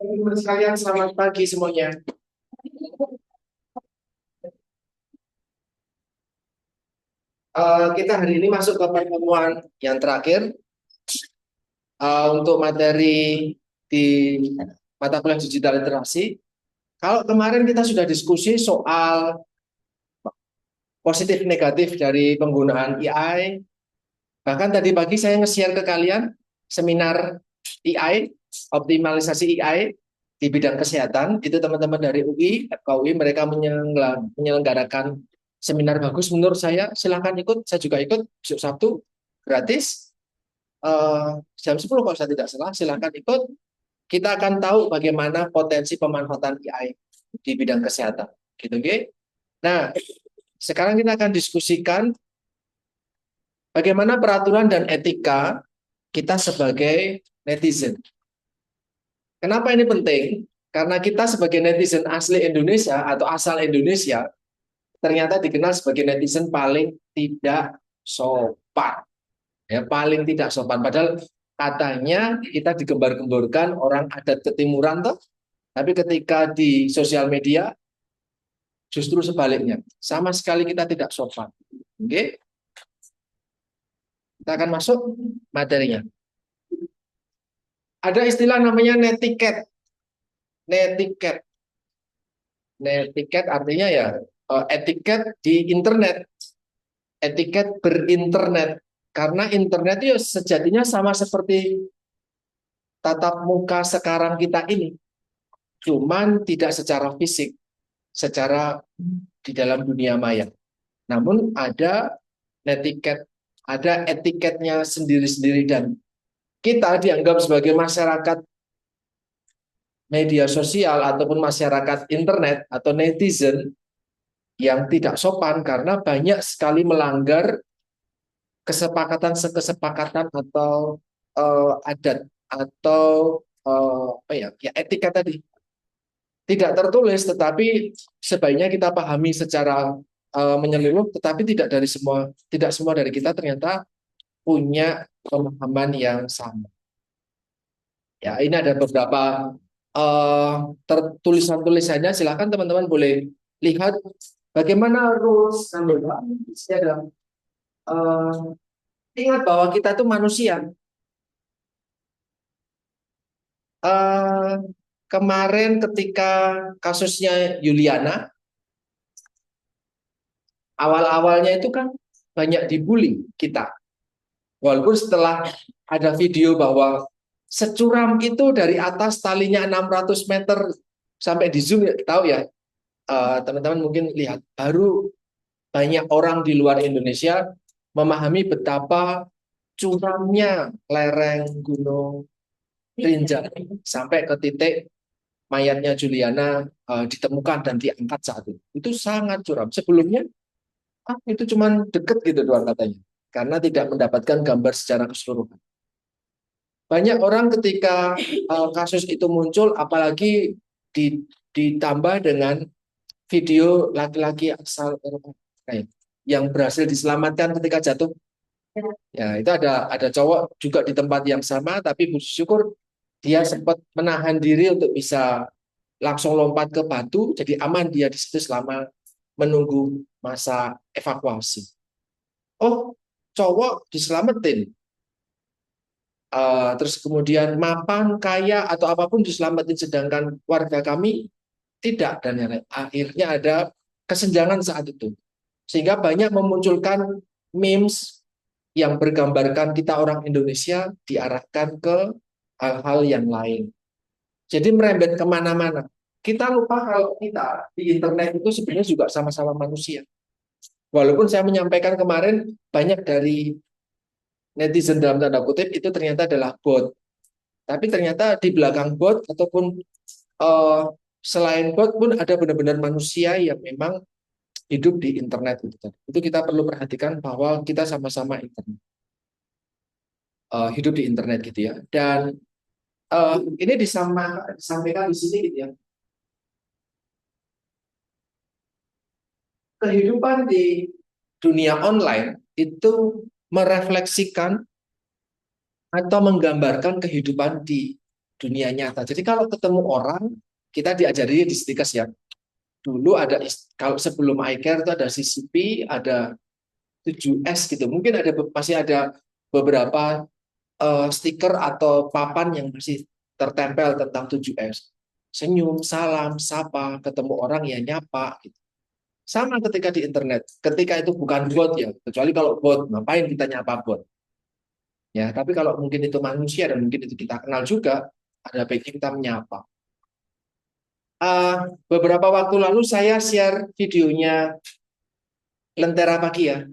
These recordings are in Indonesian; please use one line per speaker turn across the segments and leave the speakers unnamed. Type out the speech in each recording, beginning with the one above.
Teman-teman sekalian, selamat pagi semuanya. Kita hari ini masuk ke pertemuan yang terakhir untuk materi di mata kuliah digital literasi. Kalau kemarin kita sudah diskusi soal positif negatif dari penggunaan AI, bahkan tadi pagi saya nge-share ke kalian seminar AI, optimalisasi AI di bidang kesehatan. Itu teman-teman dari UI, FKUI, mereka menyelenggarakan seminar bagus menurut saya. Silahkan ikut, saya juga ikut besok Sabtu gratis. Jam 10 kalau saya tidak salah, silahkan ikut. Kita akan tahu bagaimana potensi pemanfaatan AI di bidang kesehatan. Gitu, okay? Nah, sekarang kita akan diskusikan bagaimana peraturan dan etika kita sebagai netizen. Kenapa ini penting? Karena kita sebagai netizen asli Indonesia atau asal Indonesia ternyata dikenal sebagai netizen paling tidak sopan. Ya, paling tidak sopan. Padahal katanya kita digembar-gemborkan orang adat ketimuran toh, tapi ketika di sosial media justru sebaliknya. Sama sekali kita tidak sopan. Oke, kita akan masuk materinya. Ada istilah namanya netiquette. Netiquette. Netiquette artinya ya etiket di internet. Etiket berinternet. Karena internet itu sejatinya sama seperti tatap muka sekarang kita ini. Cuman tidak secara fisik, secara di dalam dunia maya. Namun ada netiket, ada etiketnya sendiri-sendiri dan kita dianggap sebagai masyarakat media sosial ataupun masyarakat internet atau netizen yang tidak sopan karena banyak sekali melanggar kesepakatan atau adat atau apa ya, ya etika tadi tidak tertulis tetapi sebaiknya kita pahami secara menyeluruh tetapi tidak semua dari kita ternyata punya pemahaman yang sama. Ya, ini ada beberapa tulisan-tulisannya. Silakan teman-teman boleh lihat bagaimana rules dan ada. eh, Ingat bahwa kita itu manusia. Eh, Kemarin ketika kasusnya Yuliana, awal-awalnya itu kan banyak dibully kita. Walaupun setelah ada video bahwa securam itu dari atas talinya 600 meter sampai di zoom, ya, tahu ya, teman-teman mungkin lihat, baru banyak orang di luar Indonesia memahami betapa curamnya lereng Gunung Rinjani sampai ke titik mayatnya Juliana ditemukan dan diangkat saat itu. Itu sangat curam. Sebelumnya itu cuma deket gitu doang katanya, karena tidak mendapatkan gambar secara keseluruhan. Banyak orang ketika kasus itu muncul, apalagi ditambah dengan video laki-laki asal Eropa yang berhasil diselamatkan ketika jatuh. Ya, itu ada cowok juga di tempat yang sama, tapi bersyukur dia sempat menahan diri untuk bisa langsung lompat ke batu, jadi aman dia di situ selama menunggu masa evakuasi. Oh, cowok diselamatin. Terus kemudian mapan, kaya, atau apapun diselamatin, sedangkan warga kami tidak. Dan yang lain. Akhirnya ada kesenjangan saat itu. Sehingga banyak memunculkan memes yang bergambarkan kita orang Indonesia diarahkan ke hal-hal yang lain. Jadi merembet kemana-mana. Kita lupa kalau kita di internet itu sebenarnya juga sama-sama manusia. Walaupun saya menyampaikan kemarin banyak dari netizen dalam tanda kutip itu ternyata adalah bot. Tapi ternyata di belakang bot ataupun uh, selain bot pun ada benar-benar manusia yang memang hidup di internet itu. Itu kita perlu perhatikan bahwa kita sama-sama internet, hidup di internet gitu ya. Dan ini disampaikan di sini gitu ya. Kehidupan di dunia online itu merefleksikan atau menggambarkan kehidupan di dunia nyata. Jadi kalau ketemu orang, kita diajari di Stikes ya. Dulu ada, kalau sebelum iCare itu ada CCP, ada 7S gitu. Mungkin masih ada beberapa stiker atau papan yang masih tertempel tentang 7S. Senyum, salam, sapa, ketemu orang ya nyapa. Gitu. Sama ketika di internet. Ketika itu bukan bot ya, kecuali kalau bot, ngapain kita nyapa bot? Ya, tapi kalau mungkin itu manusia dan mungkin itu kita kenal juga, ada baiknya kita menyapa. Beberapa waktu lalu saya share videonya Lentera Pagi ya,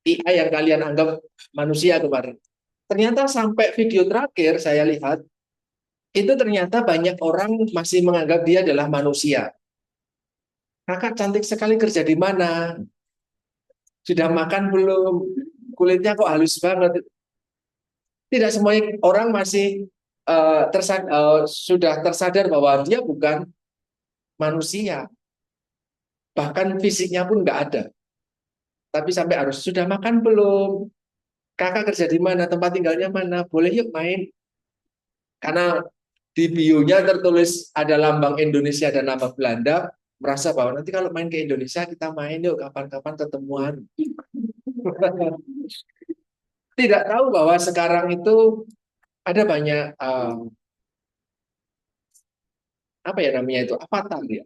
AI yang kalian anggap manusia kemarin. Ternyata sampai video terakhir saya lihat, itu ternyata banyak orang masih menganggap dia adalah manusia. Kakak cantik sekali, kerja di mana? Sudah makan belum? Kulitnya kok halus banget. Tidak semua orang masih sudah tersadar bahwa dia bukan manusia. Bahkan fisiknya pun nggak ada. Tapi sampai harus, sudah makan belum? Kakak kerja di mana? Tempat tinggalnya mana? Boleh yuk main. Karena di bio-nya tertulis ada lambang Indonesia dan lambang Belanda, merasa bahwa nanti kalau main ke Indonesia kita main yuk kapan-kapan ketemuan. Tidak tahu bahwa sekarang itu ada banyak apa ya namanya itu, avatar ya.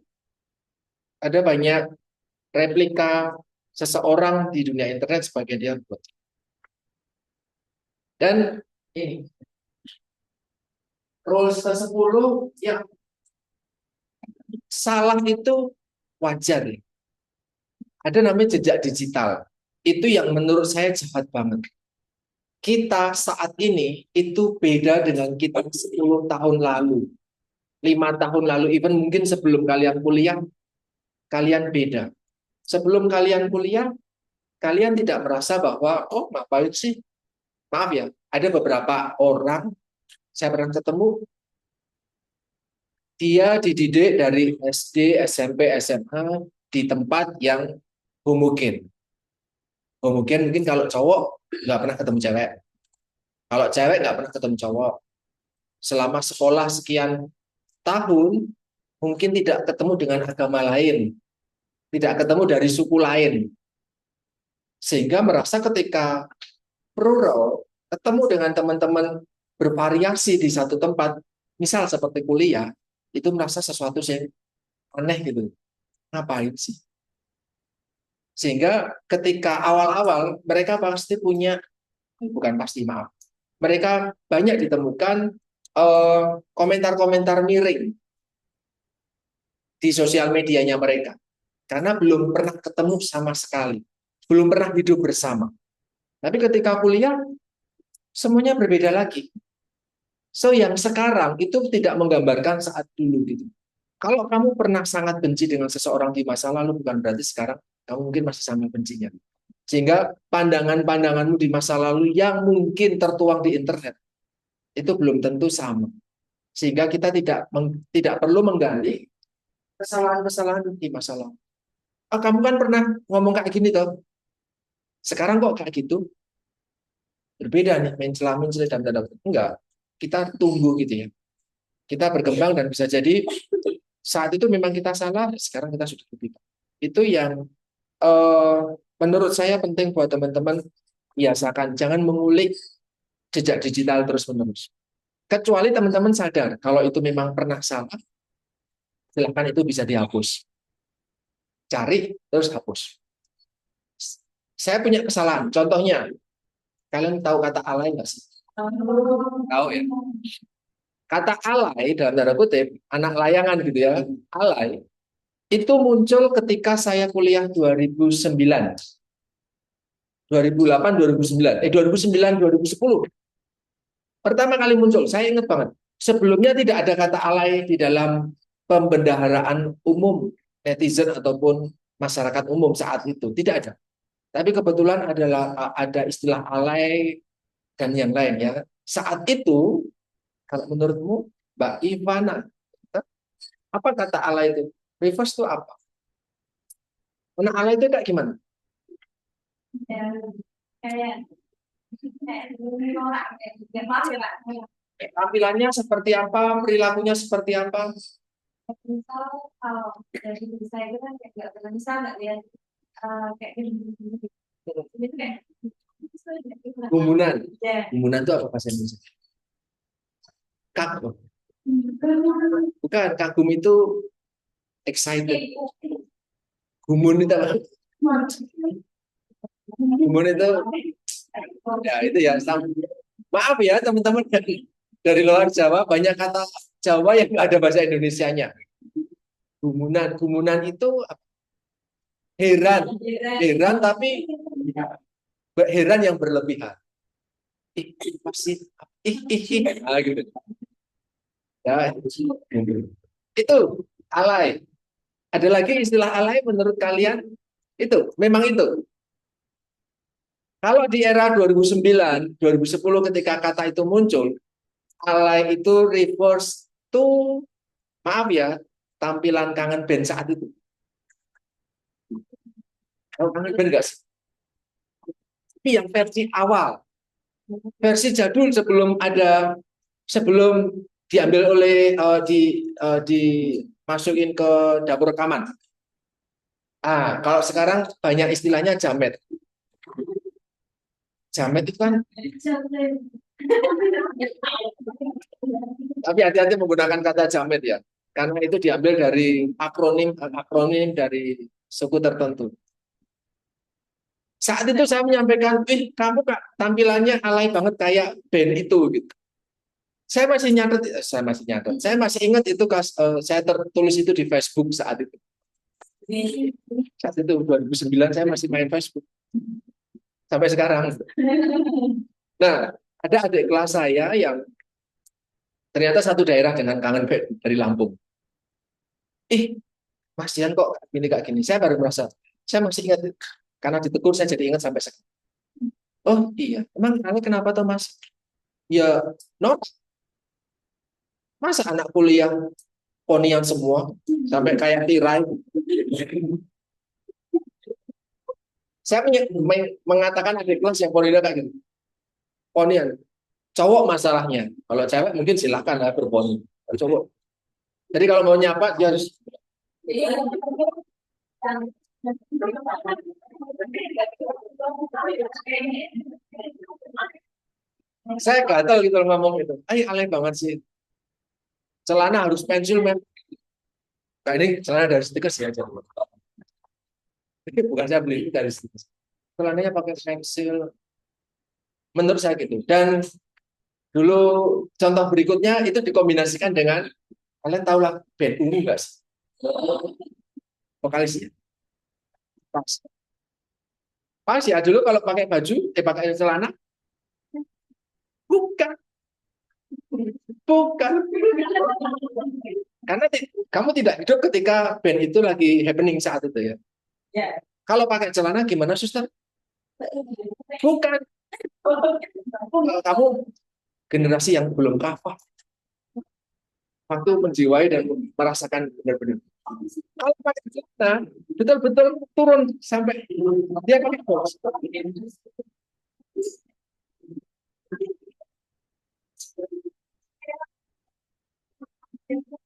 Ada banyak replika seseorang di dunia internet sebagai dia buat. Dan ini rules ke-10 yang salah itu wajar ya. Ada namanya jejak digital. Itu yang menurut saya jahat banget. Kita saat ini itu beda dengan kita 10 tahun lalu. 5 tahun lalu, even mungkin sebelum kalian kuliah, kalian beda. Sebelum kalian kuliah, kalian tidak merasa bahwa, oh ngapain sih? Maaf ya, ada beberapa orang, saya pernah ketemu, dia dididik dari SD, SMP, SMA, di tempat yang homogen. Homogen mungkin kalau cowok nggak pernah ketemu cewek. Kalau cewek nggak pernah ketemu cowok. Selama sekolah sekian tahun, mungkin tidak ketemu dengan agama lain. Tidak ketemu dari suku lain. Sehingga merasa ketika plural, ketemu dengan teman-teman bervariasi di satu tempat, misal seperti kuliah, itu merasa sesuatu yang aneh gitu. Ngapain sih? Sehingga ketika awal-awal, mereka pasti punya, bukan pasti, maaf, mereka banyak ditemukan komentar-komentar miring di sosial medianya mereka. Karena belum pernah ketemu sama sekali. Belum pernah hidup bersama. Tapi ketika kuliah, semuanya berbeda lagi. So, yang sekarang itu tidak menggambarkan saat dulu gitu. Kalau kamu pernah sangat benci dengan seseorang di masa lalu, bukan berarti sekarang kamu mungkin masih sama bencinya. Sehingga pandangan-pandanganmu di masa lalu yang mungkin tertuang di internet, itu belum tentu sama. Sehingga kita tidak perlu menggali kesalahan-kesalahan di masa lalu. Ah, kamu kan pernah ngomong kayak gini toh. Sekarang kok kayak gitu? Berbeda nih, mencela-mencela dan tanda kutip. Enggak. Kita tunggu gitu ya. Kita berkembang dan bisa jadi saat itu memang kita salah, sekarang kita sudah lebih baik. Itu yang menurut saya penting buat teman-teman, biasakan jangan mengulik jejak digital terus-menerus. Kecuali teman-teman sadar kalau itu memang pernah salah, silakan itu bisa dihapus. Cari terus hapus. Saya punya kesalahan. Contohnya, kalian tahu kata alay nggak sih? Tahu ya. Kata alay dalam tanda kutip, anak layangan gitu ya, alay, itu muncul ketika saya kuliah 2009. 2008, 2009. 2009, 2010. Pertama kali muncul, saya ingat banget. Sebelumnya tidak ada kata alay di dalam pembendaharaan umum netizen ataupun masyarakat umum saat itu. Tidak ada. Tapi kebetulan ada istilah alay dan yang lain ya. Saat itu, kalau menurutmu, Mbak Ivana, apa kata alay itu? Reverse itu apa? Mana alay itu kayak gimana?
Kayak kayak menolak kayak maaf ya Pak.
Tampilannya seperti apa, perilakunya seperti apa?
Misal kalau dari diri saya itu kan kayak nggak pernah misal nggak lihat kayak gini itu kayak
Gumunan.
ya.
Gumunan itu apa bahasa Indonesia? Kagum. Bukan, kagum itu excited. Gumun itu apa? Gumun itu ya itu ya. Maaf ya teman-teman dari luar Jawa banyak kata Jawa yang nggak ada bahasa Indonesianya. Gumunan, gumunan itu heran, heran tapi heran yang berlebihan. Pasti, gitu. Ya, itu alay. Ada lagi istilah alay menurut kalian? Itu, memang itu. Kalau di era 2009, 2010 ketika kata itu muncul, alay itu refers to, maaf ya, tampilan kangen band saat itu. Tahu kangen band nggak sih? Tapi yang versi awal, versi jadul sebelum diambil oleh dimasukin ke dapur rekaman. Kalau sekarang banyak istilahnya jamet. Jamet itu kan, tapi hati-hati menggunakan kata jamet ya, karena itu diambil dari akronim akronim dari suku tertentu. Saat itu saya menyampaikan, kamu kak tampilannya alay banget kayak band itu gitu. Saya masih ingat itu saya tertulis itu di Facebook saat itu. Saat itu 2009 saya masih main Facebook sampai sekarang. Nah, ada adik kelas saya yang ternyata satu daerah dengan kangen band dari Lampung. Mas Dian kok gini kak gini. Saya baru merasa, saya masih ingat karena ditegur saya jadi ingat sampai sekarang. Oh iya, emang kenapa tuh mas? Ya, not masa anak kuliah ponian semua sampai kayak tirai. Saya mengatakan adik kelas yang ponian kayak gitu. Ponian, cowok masalahnya. Kalau cewek mungkin silahkan lah berponi. Cowok. Jadi kalau mau nyapa dia harus saya gatel gitu ngomong itu. Alay banget sih. Celana harus pensil men. Nah, ini celana dari stickers ya. Ini bukan saya beli dari stickers. Celananya pakai pensil. Menurut saya gitu. Dan dulu contoh berikutnya itu dikombinasikan dengan kalian tahu lah band ungu nggak sih? Vokalisnya. Pas. Pas ya dulu kalau pakai baju, pakai celana. Bukan. Bukan. Karena kamu tidak hidup ketika band itu lagi happening saat itu ya. Kalau pakai celana gimana suster? Bukan. Kamu generasi yang belum kafah. Waktu menjiwai dan merasakan benar-benar. Kalau pakai celana, betul-betul turun sampai dia pakai box.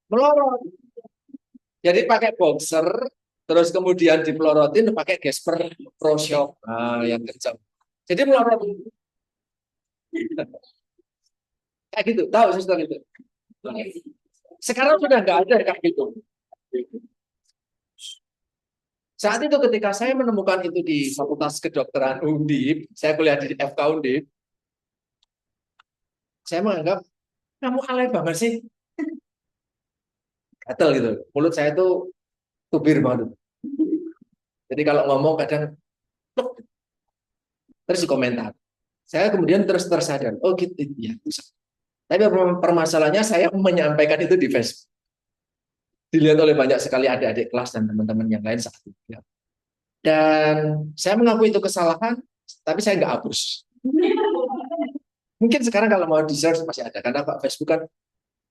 Melorot. Jadi pakai boxer, terus kemudian dipelorotin pakai Gesper Pro Shop. Yang kencang. Jadi melorot. Kayak gitu, tahu suster itu. Sekarang sudah nggak ada kayak gitu. Saat itu ketika saya menemukan itu di Fakultas Kedokteran Undip, saya kuliah di FK Undip, saya menganggap kamu alay banget sih. Gatel gitu. Mulut saya itu tubir banget. Jadi kalau ngomong kadang terus komentar. Saya kemudian terus tersadar, oh gitu ya. Tapi permasalahannya saya menyampaikan itu di Facebook. Dilihat oleh banyak sekali adik-adik kelas dan teman-teman yang lain saat itu. Dan saya mengaku itu kesalahan, tapi saya nggak hapus. Mungkin sekarang kalau mau di search masih ada, karena Pak Facebook kan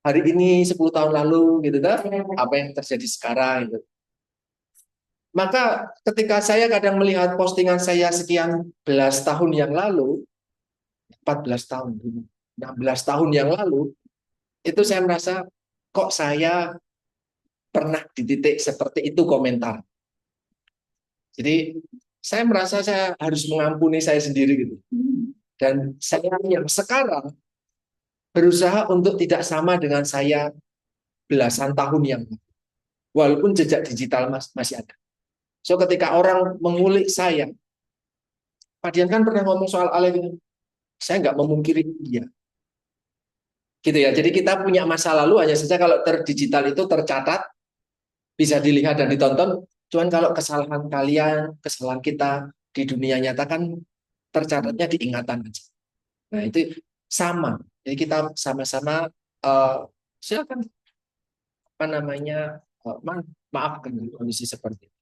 hari ini 10 tahun lalu gitu kan, apa yang terjadi sekarang gitu. Maka ketika saya kadang melihat postingan saya sekian belas tahun yang lalu, 14 tahun dulu. 16 tahun yang lalu, itu saya merasa kok saya pernah di titik seperti itu komentar. Jadi saya merasa saya harus mengampuni saya sendiri gitu. Dan saya yang sekarang berusaha untuk tidak sama dengan saya belasan tahun yang lalu. Walaupun jejak digital masih ada. So ketika orang mengulik saya, Pak Dian kan pernah ngomong soal Ale ini, saya nggak memungkiri dia. Gitu ya. Jadi kita punya masa lalu, hanya saja kalau terdigital itu tercatat, bisa dilihat dan ditonton. Cuman kalau kesalahan kalian, kesalahan kita di dunia nyata kan tercatatnya di ingatan aja. Nah itu sama. Jadi kita sama-sama silakan apa namanya maafkan kondisi seperti itu.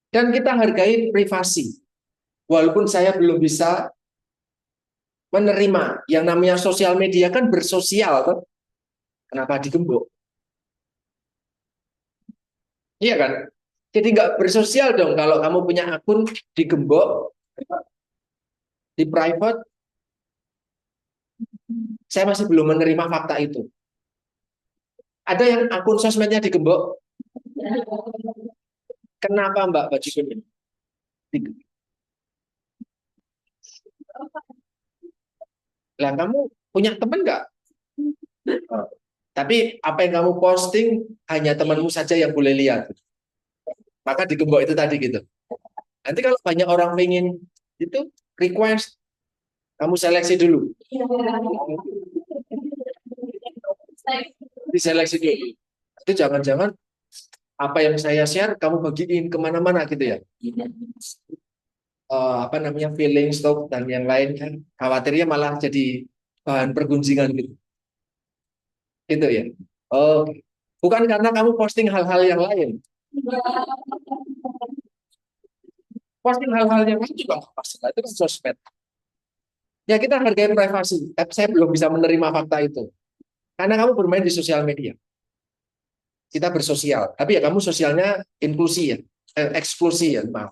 Dan kita hargai privasi. Walaupun saya belum bisa menerima yang namanya sosial media kan bersosial, kan? Kenapa digembok? Iya kan? Jadi nggak bersosial dong kalau kamu punya akun digembok, di private. Saya masih belum menerima fakta itu. Ada yang akun sosmednya digembok. Kenapa Mbak baju kuning? Lah kamu punya teman nggak? Tapi apa yang kamu posting hanya temanmu saja yang boleh lihat. Maka digembok itu tadi gitu. Nanti kalau banyak orang pengen itu request, kamu seleksi dulu. Diseleksi dulu. Itu jangan-jangan apa yang saya share kamu bagiin kemana-mana gitu ya. Apa namanya feeling stop dan yang lainnya. Khawatirnya malah jadi bahan pergunjingan gitu. Gitu ya. Oh, bukan karena kamu posting hal-hal yang lain. Posting hal-hal yang lain juga nggak masalah. Itu kan sosmed. Ya kita hargai privasi. Tapi saya belum bisa menerima fakta itu. Karena kamu bermain di sosial media. Kita bersosial. Tapi ya kamu sosialnya inklusi ya. Eksklusi ya, maaf.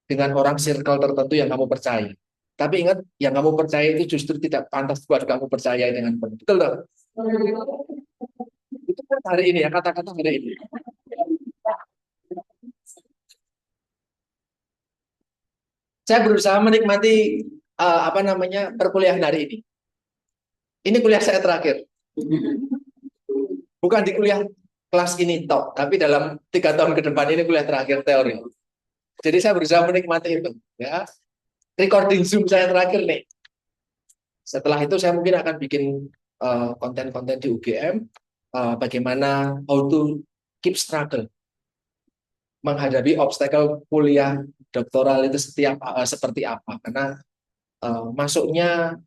Dengan orang circle tertentu yang kamu percaya. Tapi ingat, yang kamu percaya itu justru tidak pantas buat kamu percaya dengan penuh. Betul dong? Itu kan hari ini ya, kata-kata hari ini. Saya berusaha menikmati apa namanya perkuliahan hari ini. Ini kuliah saya terakhir. Bukan di kuliah kelas ini top, tapi dalam 3 tahun ke depan ini kuliah terakhir teori. Jadi saya berusaha menikmati itu. Ya, recording Zoom saya terakhir nih. Setelah itu saya mungkin akan bikin konten-konten di UGM, bagaimana how to keep struggle menghadapi obstacle kuliah doktoral itu seperti apa, karena masuknya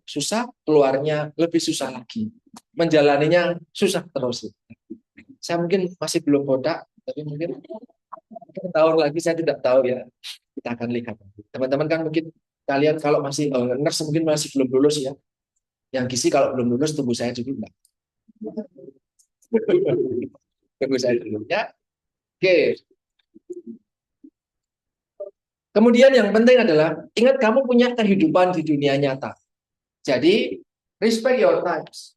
susah, keluarnya lebih susah lagi, menjalaninya susah terus. Saya mungkin masih belum bodak, tapi mungkin tahun lagi saya tidak tahu ya, kita akan lihat. Teman-teman kan mungkin kalian kalau masih nurse mungkin masih belum lulus ya, yang gizi kalau belum lulus tunggu saya dulu enggak. Tunggu saya dulu ya. Oke. Kemudian yang penting adalah ingat kamu punya kehidupan di dunia nyata. Jadi respect your times.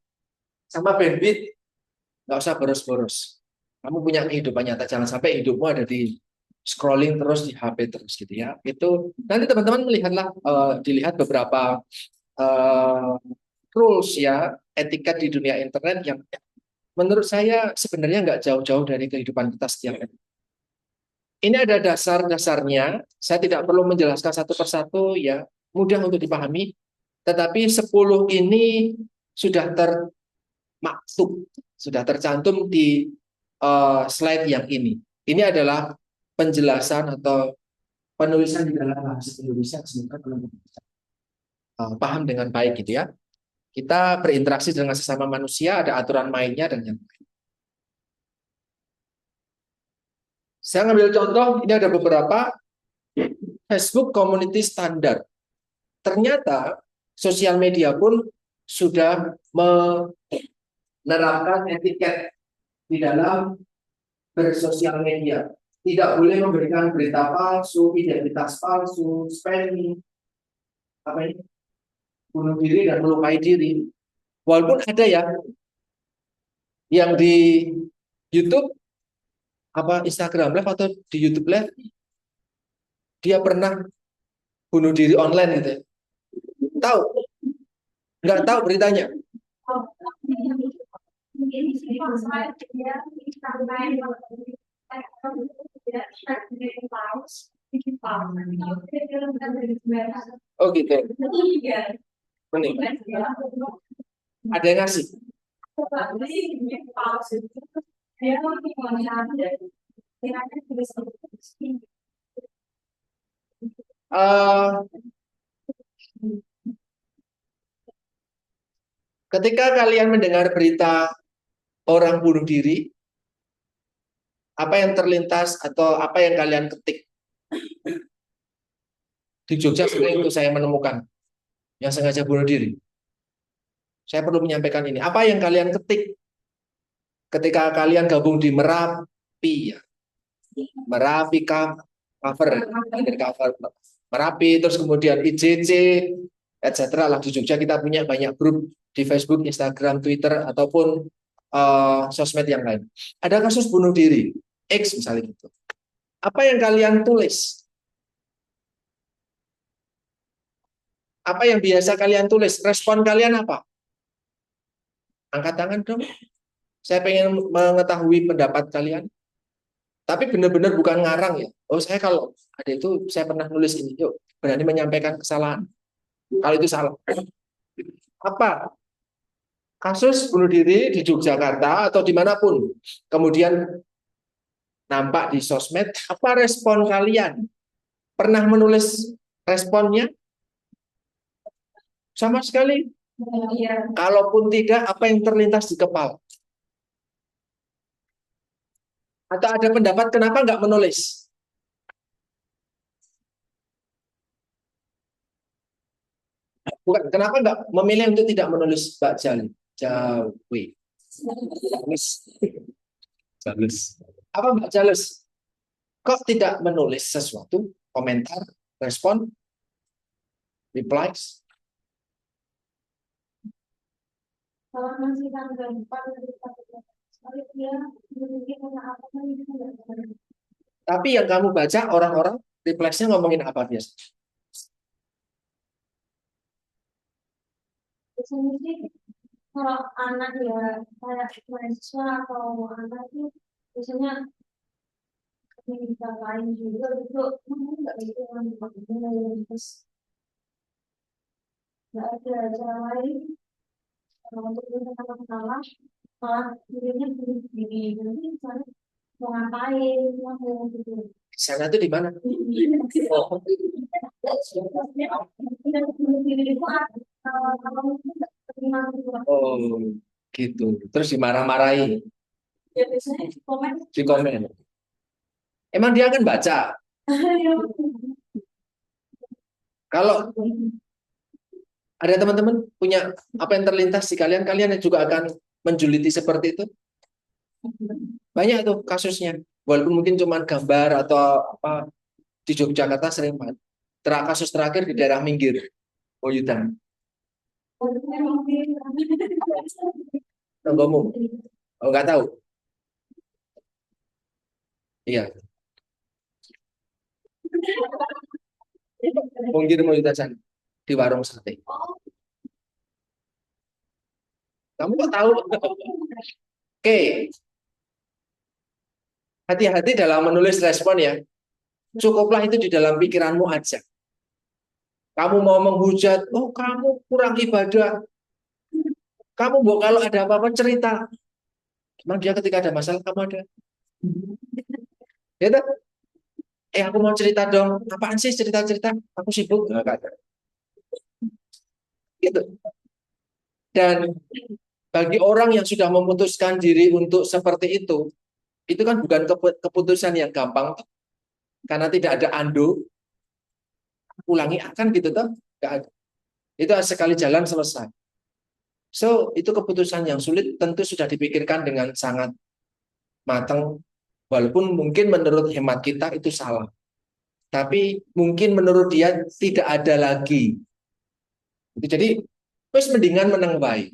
Sama bandwidth nggak usah boros-boros. Kamu punya kehidupan nyata, jangan sampai hidupmu ada di scrolling terus di HP terus gitu ya. Itu nanti teman-teman melihatlah dilihat beberapa rules ya, etika di dunia internet yang menurut saya sebenarnya nggak jauh-jauh dari kehidupan kita setiap hari. Ini ada dasar-dasarnya, saya tidak perlu menjelaskan satu persatu ya, mudah untuk dipahami, tetapi 10 ini sudah termaktub, sudah tercantum di slide yang ini. Ini adalah penjelasan atau penulisan di dalam bahasa Indonesia, semoga teman-teman bisa paham dengan baik gitu ya. Kita berinteraksi dengan sesama manusia, ada aturan mainnya dan yang lain. Saya ngambil contoh, ini ada beberapa Facebook Community Standard. Ternyata sosial media pun sudah menerapkan etiket di dalam bersosial media. Tidak boleh memberikan berita palsu, identitas palsu, spamming, apa ini? bunuh diri dan melukai diri. Walaupun ada ya yang di YouTube apa Instagram Live atau di YouTube Live dia pernah bunuh diri online gitu ya. Tahu? Nggak tahu beritanya. Oh gitu. Bening. Ada yang ngasih. Ketika kalian mendengar berita orang bunuh diri, apa yang terlintas atau apa yang kalian ketik? Di Jogja sering itu saya menemukan yang sengaja bunuh diri. Saya perlu menyampaikan ini. Apa yang kalian ketik ketika kalian gabung di Merapi, ya? Merapi cover, Merapi, terus kemudian IJC, etc. lah di Jogja kita punya banyak grup di Facebook, Instagram, Twitter ataupun sosmed yang lain. Ada kasus bunuh diri, X misalnya gitu. Apa yang kalian tulis? Apa yang biasa kalian tulis? Respon kalian apa? Angkat tangan dong. Saya pengen mengetahui pendapat kalian. Tapi benar-benar bukan ngarang ya. Oh saya kalau ada itu saya pernah nulis ini. Yuk berani menyampaikan kesalahan. Kalau itu salah. Apa? Kasus bunuh diri di Yogyakarta atau dimanapun. Kemudian nampak di sosmed. Apa respon kalian? Pernah menulis responnya? Sama sekali. Kalaupun tidak, apa yang terlintas di kepala? Atau ada pendapat kenapa nggak menulis? Bukan, kenapa nggak memilih untuk tidak menulis Mbak Jali? Jawi. Jalus. Jalus. Apa Mbak Jalus? Kok tidak menulis sesuatu, komentar, respon, replies?
Kalau masih tanggal 4 dia
Tapi yang kamu baca orang-orang replies-nya ngomongin apa biasa?
biasanya sih kalau anak ya kayak mahasiswa atau anak itu biasanya kita lain juga gitu nggak gitu kan terus nggak ada cara lain untuk kita salah malah dirinya sendiri nanti misalnya mau ngapain mau gitu.
Sana itu di mana? Oh, oh gitu. Terus dimarah-marahi, di komen. Emang dia akan baca? Kalau ada teman-teman punya apa yang terlintas di kalian, kalian juga akan menjuliti seperti itu? Banyak tuh kasusnya. Walaupun mungkin cuma gambar atau apa di Yogyakarta sering banget. Kasus terakhir di daerah Minggir, Oyudan. Tunggumu, oh nggak tahu. Iya, Minggir Oyudan di warung sate. Kamu kok tahu? Oke, hati-hati dalam menulis respon ya. Cukuplah itu di dalam pikiranmu aja. Kamu mau menghujat, oh kamu kurang ibadah. Kamu mau kalau ada apa-apa cerita. Emang dia ketika ada masalah kamu ada? Gitu? Aku mau cerita dong. Apaan sih cerita-cerita? Aku sibuk. Nggak ada. Gitu. Dan bagi orang yang sudah memutuskan diri untuk seperti itu kan bukan keputusan yang gampang. Karena tidak ada ando, ulangi akan gitu toh. Nggak ada. Itu sekali jalan selesai. So, itu keputusan yang sulit tentu sudah dipikirkan dengan sangat matang. Walaupun mungkin menurut hemat kita itu salah. Tapi mungkin menurut dia tidak ada lagi Jadi, terus mendingan menang baik.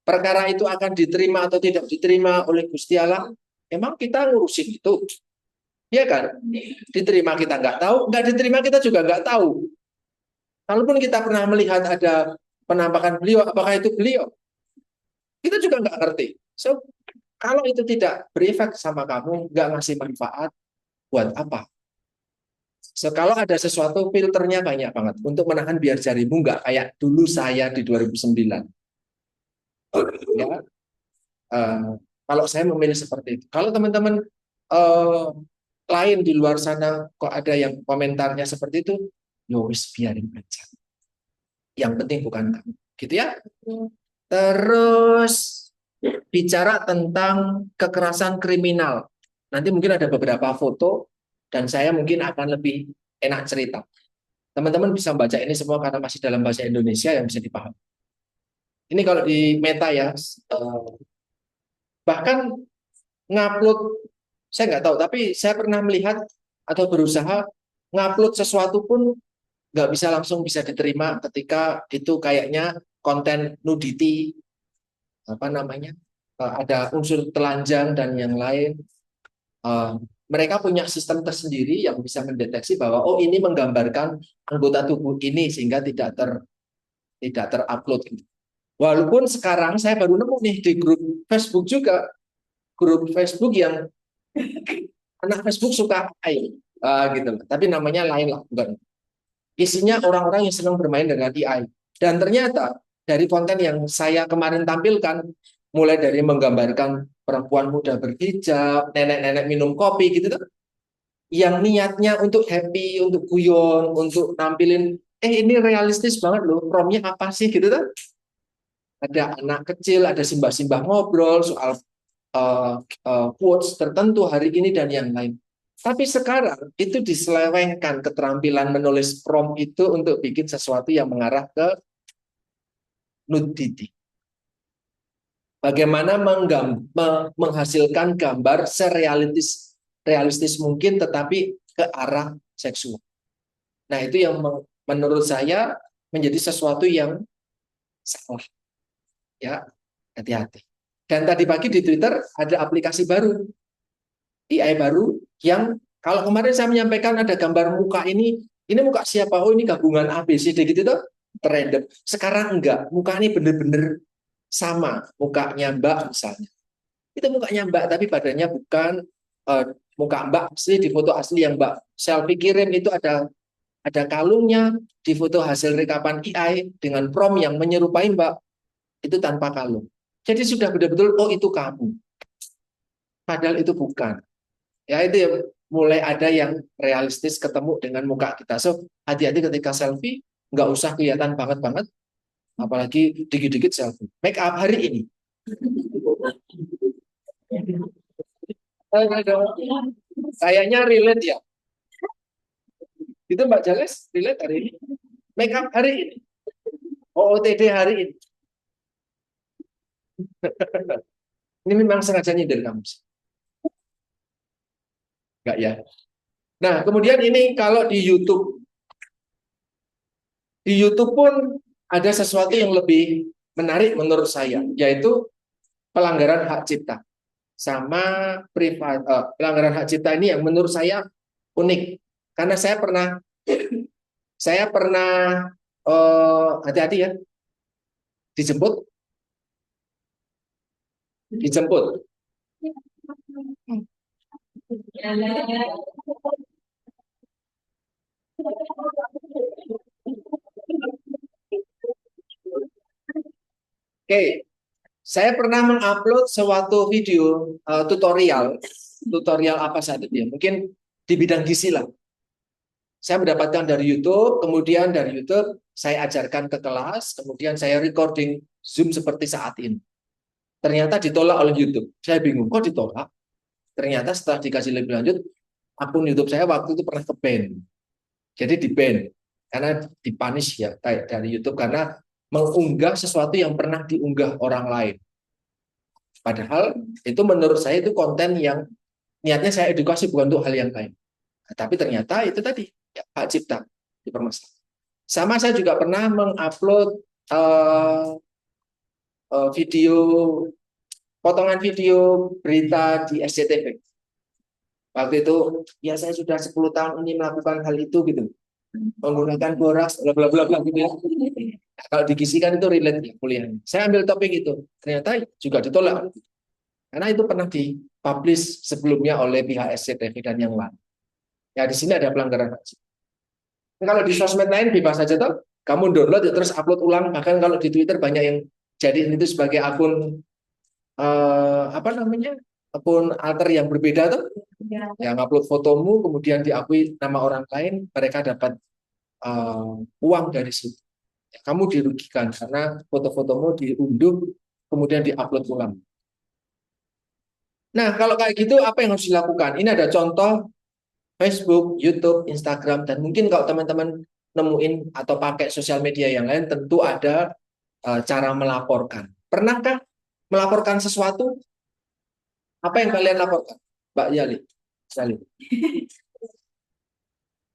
Perkara itu akan diterima atau tidak diterima oleh Gusti Allah, emang kita ngurusin itu. Iya kan? Diterima kita nggak tahu, nggak diterima kita juga nggak tahu. Kalaupun kita pernah melihat ada penampakan beliau, apakah itu beliau? Kita juga nggak ngerti. So, kalau itu tidak berefek sama kamu, nggak ngasih manfaat, buat apa? So, kalau ada sesuatu, filternya banyak banget. Untuk menahan biar jarimu nggak kayak dulu saya di 2009. Ya, kalau saya memilih seperti itu. Kalau teman-teman lain di luar sana kok ada yang komentarnya seperti itu, yo wis biarin aja. Yang penting bukan kamu, gitu ya. Terus bicara tentang kekerasan kriminal. Nanti mungkin ada beberapa foto dan saya mungkin akan lebih enak cerita. Teman-teman bisa baca ini semua karena masih dalam bahasa Indonesia yang bisa dipahami. Ini kalau di Meta ya, bahkan ngupload, saya nggak tahu, tapi saya pernah melihat atau berusaha ngupload sesuatu pun nggak bisa langsung bisa diterima ketika itu kayaknya konten nudity, apa namanya, ada unsur telanjang dan yang lain. Mereka punya sistem tersendiri yang bisa mendeteksi bahwa oh ini menggambarkan anggota tubuh ini sehingga tidak terupload. Walaupun sekarang saya baru nemu nih di grup Facebook juga, grup Facebook yang anak Facebook suka AI, gitu. Tapi namanya lain lah, bukan. Isinya orang-orang yang senang bermain dengan AI. Dan ternyata dari konten yang saya kemarin tampilkan, mulai dari menggambarkan perempuan muda berhijab, nenek-nenek minum kopi gitu tuh, yang niatnya untuk happy, untuk guyon, untuk nampilin, ini realistis banget loh, promnya apa sih gitu tuh. Ada anak kecil, ada simbah-simbah ngobrol soal quotes tertentu hari ini dan yang lain. Tapi sekarang itu diselewengkan keterampilan menulis prompt itu untuk bikin sesuatu yang mengarah ke nudity. Bagaimana menghasilkan gambar realistis mungkin tetapi ke arah seksual. Nah, itu yang menurut saya menjadi sesuatu yang salah. Ya, hati-hati. Dan tadi pagi di Twitter ada aplikasi baru, AI baru yang kalau kemarin saya menyampaikan ada gambar muka ini muka siapa? Oh ini gabungan A, B, C, D gitu tuh, random. Sekarang enggak, muka ini bener-bener sama, mukanya Mbak misalnya. Itu mukanya Mbak, tapi badannya bukan muka Mbak asli di foto asli yang Mbak selfie kirim itu ada kalungnya di foto hasil rekapan AI dengan prompt yang menyerupai Mbak itu tanpa kalung. Jadi sudah betul-betul oh itu kamu. Padahal itu bukan. Ya itu ya, mulai ada yang realistis ketemu dengan muka kita. So hati-hati ketika selfie, nggak usah kelihatan banget-banget, apalagi dikit-dikit selfie. Make up hari ini. Kayaknya relate ya. Itu Mbak Jales relate hari ini. Make up hari ini. OOTD hari ini. Ini memang sengaja nyindir kamu. Enggak ya. Nah, kemudian ini kalau di YouTube. Di YouTube pun ada sesuatu yang lebih menarik menurut saya, yaitu pelanggaran hak cipta. Sama pelanggaran hak cipta ini yang menurut saya unik. Karena saya pernah hati-hati ya, dijemput. Oke, saya pernah mengupload suatu video tutorial apa saja dia, mungkin di bidang gizi lah. Saya mendapatkan dari YouTube, kemudian dari YouTube saya ajarkan ke kelas, kemudian saya recording Zoom seperti saat ini. Ternyata ditolak oleh YouTube. Saya bingung, kok ditolak? Ternyata setelah dikasih lebih lanjut, akun YouTube saya waktu itu pernah ke-ban. Jadi di-ban karena dipunish ya dari YouTube karena mengunggah sesuatu yang pernah diunggah orang lain. Padahal itu menurut saya itu konten yang niatnya saya edukasi bukan untuk hal yang lain. Nah, tapi ternyata itu tadi ya, hak cipta dipermasalahkan. Sama saya juga pernah mengupload eh, video, potongan video berita di SCTV. Waktu itu, ya saya sudah 10 tahun ini melakukan hal itu gitu. Menggunakan borax, bla bla bla bla gitu ya. Kalau di Gizi kan itu relate ya kuliahnya. Saya ambil topik itu, ternyata juga ditolak. Karena itu pernah dipublish sebelumnya oleh pihak SCTV dan yang lain. Ya di sini ada pelanggaran hak cipta. Kalau di sosmed lain bebas saja toh. Kamu download ya, terus upload ulang. Bahkan kalau di Twitter banyak yang jadiin itu sebagai akun apa namanya? Akun alter yang berbeda tuh. Yang upload fotomu kemudian diakui nama orang lain, mereka dapat uang dari situ. Kamu dirugikan karena foto-fotomu diunduh kemudian diupload ulang. Nah, kalau kayak gitu apa yang harus dilakukan? Ini ada contoh Facebook, YouTube, Instagram, dan mungkin kalau teman-teman nemuin atau pakai sosial media yang lain, tentu ada cara melaporkan. Pernahkah melaporkan sesuatu? Apa yang kalian laporkan? Mbak Yali, Sali.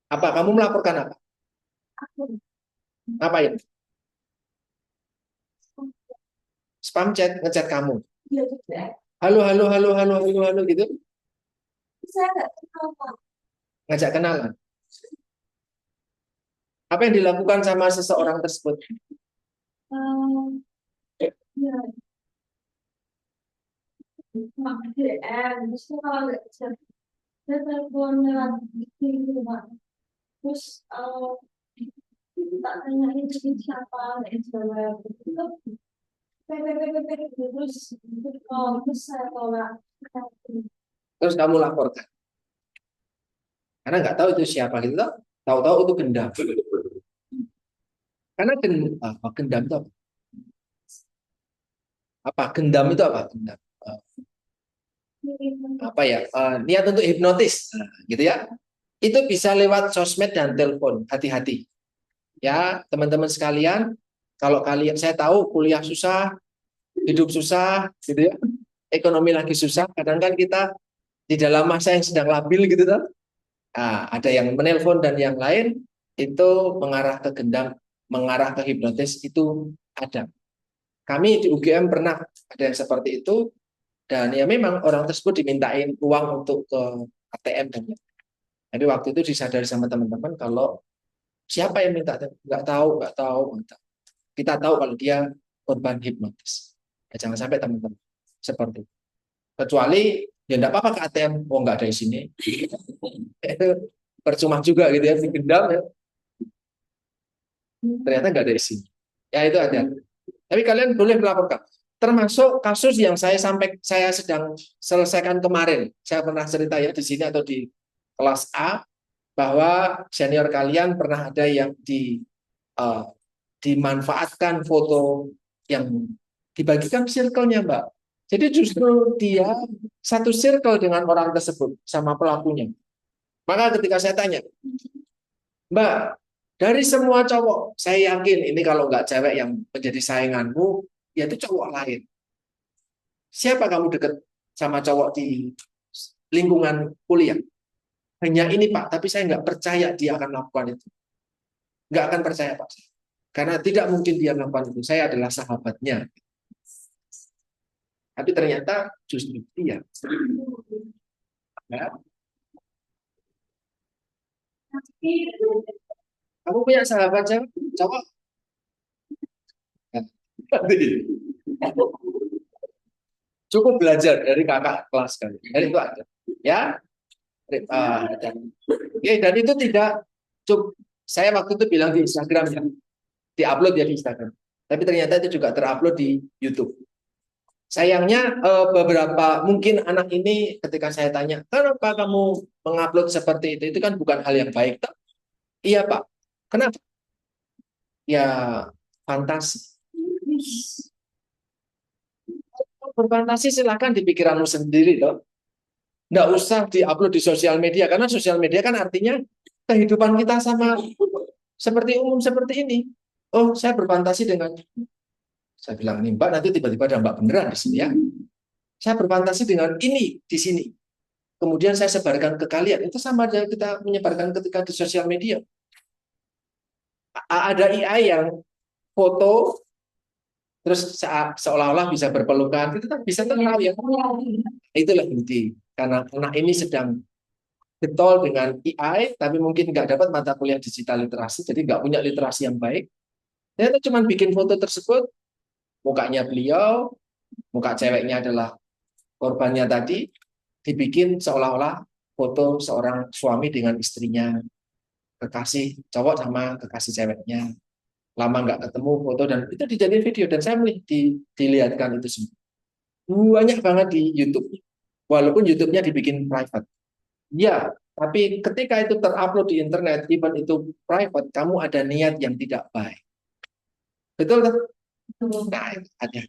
Apa kamu melaporkan apa? Apa ya? Spam chat, ngechat kamu. Halo, halo, halo, halo, halo, halo gitu.
Saya nggak tahu Pak.
Ngajak kenalan. Apa yang dilakukan sama seseorang tersebut?
Ya, Mak DM, terus tuh kalau nggak bisa, saya telepon lewat gitu Pak. Terus tak tanyain jadi siapa, dan jawab itu, terus saya tolak.
Terus kamu laporkan. Karena nggak tahu itu siapa gitu. Tahu-tahu itu gendam. Karena gendam itu apa? Apa? Gendam itu apa? Gendam. Apa ya? Niat untuk hipnotis. Nah, gitu ya. Itu bisa lewat sosmed dan telepon. Hati-hati. Ya, teman-teman sekalian, kalau kalian, saya tahu kuliah susah, hidup susah, gitu ya. Ekonomi lagi susah, kadang kan kita di dalam masa yang sedang labil gitu kan. Nah, ada yang menelpon dan yang lain itu mengarah ke gendam, mengarah ke hipnotis itu ada. Kami di UGM pernah ada yang seperti itu dan ya memang orang tersebut dimintain uang untuk ke ATM dan ya. Jadi waktu itu disadari sama teman-teman kalau siapa yang minta, nggak tahu, nggak tahu, nggak tahu. Kita tahu kalau dia korban hipnotis. Ya, jangan sampai teman-teman seperti itu. Kecuali ya enggak apa-apa ke ATM, oh enggak ada di sini. Itu percuma juga gitu ya, digendam ya. Ternyata enggak ada di sini. Ya itu ada. Tapi kalian boleh melaporkan. Termasuk kasus yang saya sedang selesaikan kemarin. Saya pernah cerita ya di sini atau di kelas A bahwa senior kalian pernah ada yang dimanfaatkan foto yang dibagikan circle-nya, Mbak. Jadi justru dia satu circle dengan orang tersebut sama pelakunya. Maka ketika saya tanya, Mbak, dari semua cowok, saya yakin ini kalau nggak cewek yang menjadi sainganmu, ya itu cowok lain. Siapa kamu deket sama cowok di lingkungan kuliah? Hanya ini Pak, tapi saya nggak percaya dia akan melakukan itu. Nggak akan percaya Pak. Karena tidak mungkin dia melakukan itu. Saya adalah sahabatnya. Tapi ternyata justru dia. Ya. Kamu punya sahabat cewek? Cowok? Cukup belajar dari kakak kelas kali. Dari itu ada. Ya. Dan itu tidak cukup. Saya waktu itu bilang di Instagram ya. Diupload ya di Instagram. Tapi ternyata itu juga terupload di YouTube. Sayangnya beberapa mungkin anak ini ketika saya tanya, kenapa kamu mengupload seperti itu kan bukan hal yang baik. Toh? Iya Pak. Kenapa? Ya fantasi. Berfantasi silakan di pikiranmu sendiri toh. Nggak usah diupload di sosial media karena sosial media kan artinya kehidupan kita sama seperti umum seperti ini. Oh, saya berfantasi dengan, saya bilang nih Mbak, nanti tiba-tiba ada Mbak beneran di sini ya. Saya berfantasi dengan ini di sini. Kemudian saya sebarkan ke kalian. Itu sama aja kita menyebarkan ketika di sosial media. Ada AI yang foto terus seolah-olah bisa berpelukan, itu kan bisa tahu ya. Itulah inti. Karena anak ini sedang getol dengan AI, tapi mungkin nggak dapat mata kuliah digital literasi, jadi nggak punya literasi yang baik. Ternyata cuma bikin foto tersebut, mukanya beliau, muka ceweknya adalah korbannya tadi, dibikin seolah-olah foto seorang suami dengan istrinya, kekasih cowok sama kekasih ceweknya. Lama nggak ketemu foto, dan itu dijadiin video, dan saya dilihatkan itu semua. Banyak banget di YouTube. Walaupun YouTube-nya dibikin private. Ya, tapi ketika itu terupload di internet, even itu private, kamu ada niat yang tidak baik. Betul kan? Nah, ada.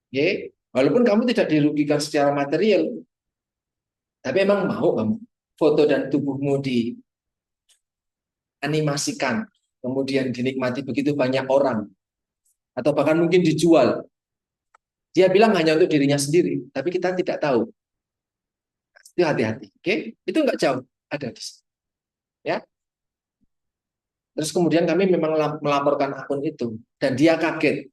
Oke. Walaupun kamu tidak dirugikan secara material, tapi emang mau kamu foto dan tubuhmu dianimasikan, kemudian dinikmati begitu banyak orang, atau bahkan mungkin dijual. Dia bilang hanya untuk dirinya sendiri, tapi kita tidak tahu. Itu hati-hati. Oke? Itu nggak jauh. Ada di sini. Ya. Terus kemudian kami memang melaporkan akun itu, dan dia kaget.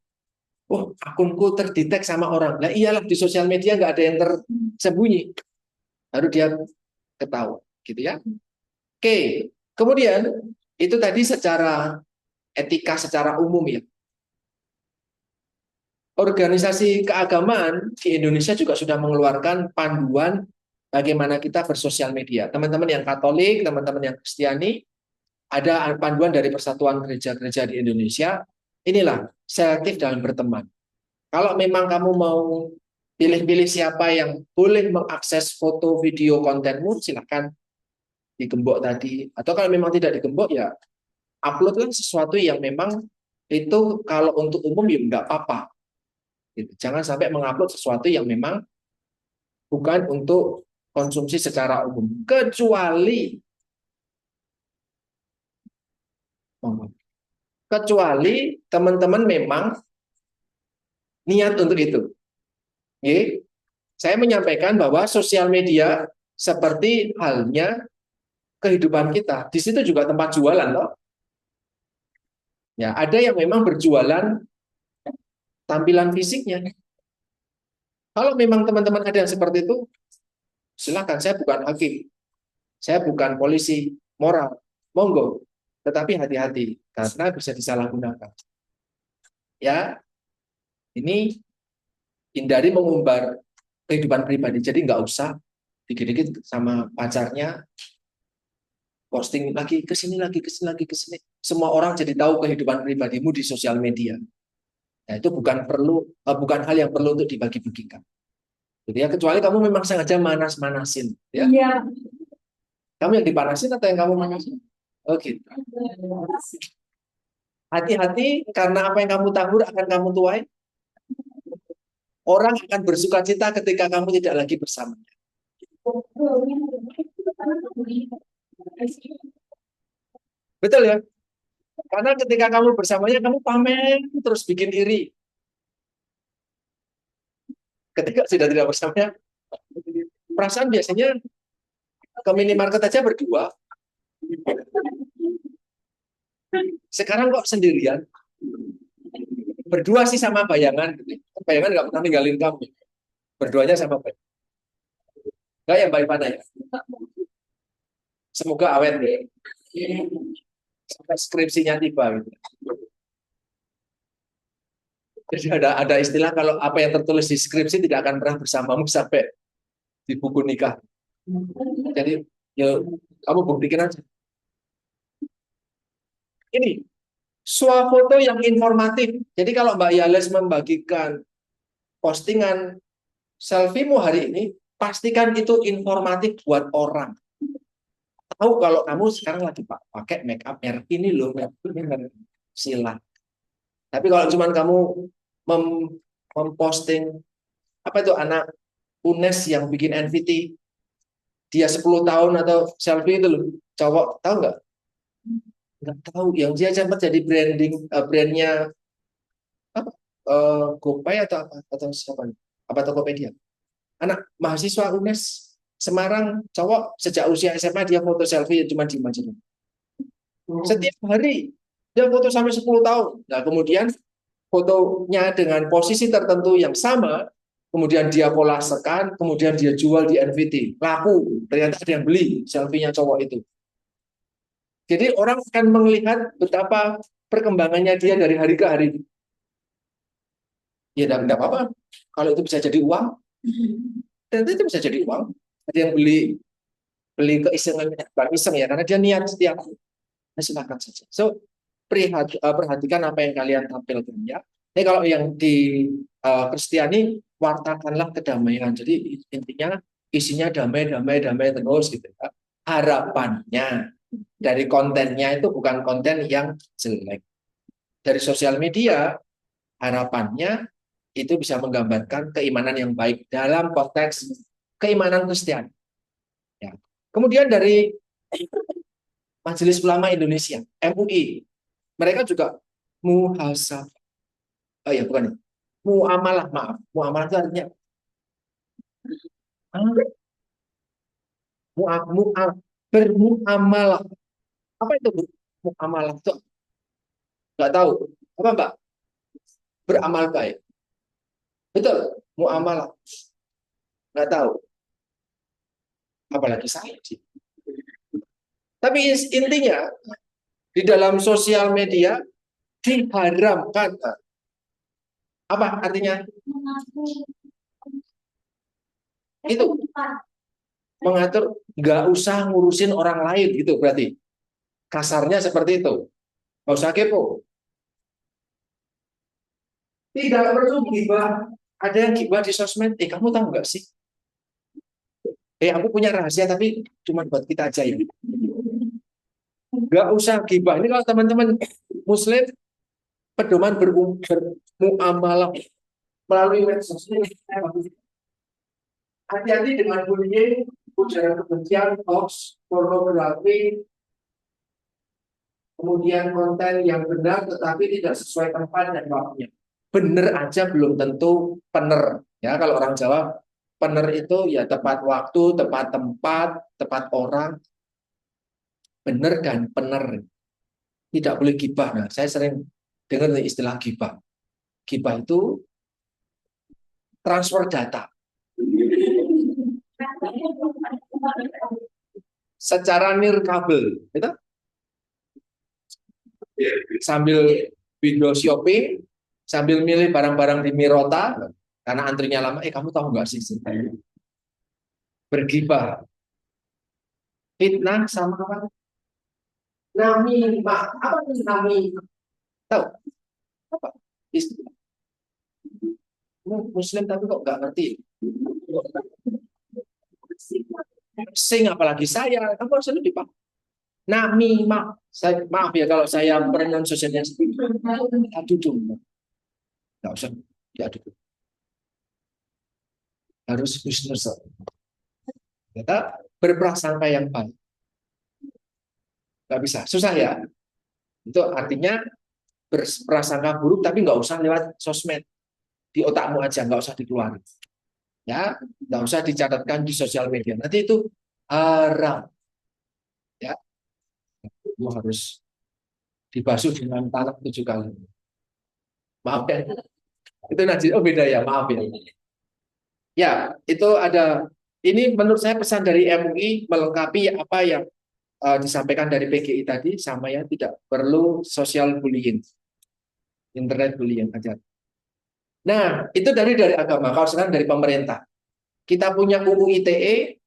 Oh, akunku terdetek sama orang. Nah iyalah, di sosial media nggak ada yang tersembunyi. Baru dia ketahui, gitu ya. Oke, kemudian itu tadi secara etika secara umum ya. Organisasi keagamaan di Indonesia juga sudah mengeluarkan panduan bagaimana kita bersosial media. Teman-teman yang Katolik, teman-teman yang Kristiani, ada panduan dari Persatuan Gereja-Gereja di Indonesia. Inilah selektif dalam berteman. Kalau memang kamu mau pilih-pilih siapa yang boleh mengakses foto, video, kontenmu, silakan digembok tadi. Atau kalau memang tidak digembok, ya upload kan sesuatu yang memang itu kalau untuk umum ya nggak apa-apa. Gitu. Jangan sampai mengupload sesuatu yang memang bukan untuk konsumsi secara umum. Kecuali teman-teman memang niat untuk itu. Oke? Saya menyampaikan bahwa sosial media seperti halnya kehidupan kita. Di situ juga tempat jualan, loh. Ya, ada yang memang berjualan tampilan fisiknya. Kalau memang teman-teman ada yang seperti itu, silakan. Saya bukan hakim, saya bukan polisi moral, monggo. Tetapi hati-hati karena bisa disalahgunakan. Ya, ini hindari mengumbar kehidupan pribadi. Jadi nggak usah dikit-dikit sama pacarnya posting lagi ke sini lagi ke sini lagi ke sini. Semua orang jadi tahu kehidupan pribadimu di sosial media. Nah, itu bukan hal yang perlu untuk dibagi-bagikan. Jadi ya kecuali kamu memang sengaja manas-manasin, ya.
Iya.
Kamu yang dipanasin atau yang kamu manasin? Oke. Hati-hati karena apa yang kamu tabur akan kamu tuai. Orang akan bersuka cita ketika kamu tidak lagi bersamanya. Betul ya? Karena ketika kamu bersamanya, kamu pamer terus bikin iri. Ketika sudah tidak bersamanya, perasaan biasanya ke minimarket aja berdua. Sekarang kok sendirian? Berdua sih sama bayangan. Bayangan nggak pernah ninggalin kamu. Berduanya sama bayangan. Nggak yang baik mana ya? Semoga awet deh. Sampai skripsinya tiba. Gitu. Jadi ada istilah kalau apa yang tertulis di skripsi tidak akan pernah bersamamu sampai di buku nikah. Jadi ya, kamu buktikan aja. Ini swafoto yang informatif. Jadi kalau Mbak Yales membagikan postingan selfie-mu hari ini, pastikan itu informatif buat orang. Tahu kalau kamu sekarang lagi pakai make up merek ini loh, silakan. Tapi kalau cuman kamu memposting apa itu anak UNES yang bikin NVT, dia 10 tahun atau selfie itu loh, cowok tahu nggak? Nggak tahu. Yang dia sempat jadi brandnya apa? GoPay atau siapa? Apa Tokopedia? Anak mahasiswa UNES Semarang, cowok sejak usia SMA dia foto selfie cuma di aja. Setiap hari Dia foto sampai 10 tahun. Nah, kemudian fotonya dengan posisi tertentu yang sama, kemudian dia kolasekan, kemudian dia jual di NFT. Laku, ternyata ada yang beli selfie-nya cowok itu. Jadi orang akan melihat betapa perkembangannya dia dari hari ke hari. Ya, tidak apa-apa. Kalau itu bisa jadi uang, ternyata itu bisa jadi uang. Ada yang beli beli keisengan, bukan iseng ya, karena dia niat setiap hari. Nah, silakan saja. So, perhatikan apa yang kalian tampilkan ya. Ini kalau yang di Kristiani, wartakanlah kedamaian. Jadi intinya isinya damai, damai, damai terus gitu ya. Harapannya dari kontennya itu bukan konten yang jelek. Dari sosial media, harapannya itu bisa menggambarkan keimanan yang baik dalam konteks keimanan Kristiani. Ya. Kemudian dari Majelis Ulama Indonesia, MUI, mereka juga muhasabah. Oh ya, bukan. Muamalah, maaf. Muamalah itu artinya bermuamalah. Apa itu muamalah? Itu nggak tahu. Apa Mbak? Beramal baik. Betul, muamalah. Nggak tahu. Apalagi saya sih. Tapi intinya di dalam sosial media diharamkan. Apa artinya? Itu mengatur nggak usah ngurusin orang lain gitu berarti. Kasarnya seperti itu. Nggak usah kepo. Tidak perlu gibah. Ada yang gibah di sosmed. Kamu tahu nggak sih? Aku punya rahasia tapi cuma buat kita aja ya. Nggak usah gibah. Ini kalau teman-teman Muslim pedoman bermuamalah melalui medsos ini. Hati-hati dengan bullying, ujaran kebencian, hoax, pornografi, kemudian konten yang benar tetapi tidak sesuai tempat dan waktunya. Bener aja belum tentu bener. Ya, kalau orang Jawa, bener itu ya tepat waktu, tepat tempat, tepat orang. Bener dan bener. Tidak boleh gibah. Nah, saya sering dengar istilah gibah. Gibah itu transfer data. Secara nirkabel. Gitu? Sambil window shopping, sambil milih barang-barang di Mirota, karena antrinya lama, kamu tahu nggak sih? Bergibah. Fitnah sama apa? Namimah. Apa itu namimah? Tahu? Apa? Istilah. Muslim tapi kok nggak ngerti. Sing apalagi saya, kamu harus lebih paham. Namimah. Maaf ya kalau saya pronunciation-nya aduh dong. Nggak usah diadu. Harus husnuzon. Kita berprasangka yang baik. Nggak bisa, susah ya. Itu artinya berprasangka buruk tapi nggak usah lewat sosmed. Di otakmu aja, nggak usah dikeluarin. Ya, nggak usah dicatatkan di sosial media. Nanti itu haram. Ya, itu harus dibasuh dengan tanah 7 kali. Maaf ya. Itu najis. Oh beda ya, maaf ya. Ya, itu ada. Ini menurut saya pesan dari MUI melengkapi apa yang disampaikan dari PGI tadi sama ya, tidak perlu social bullying, internet bullying aja. Nah, itu dari agama. Kalau sekarang dari pemerintah, kita punya UU ITE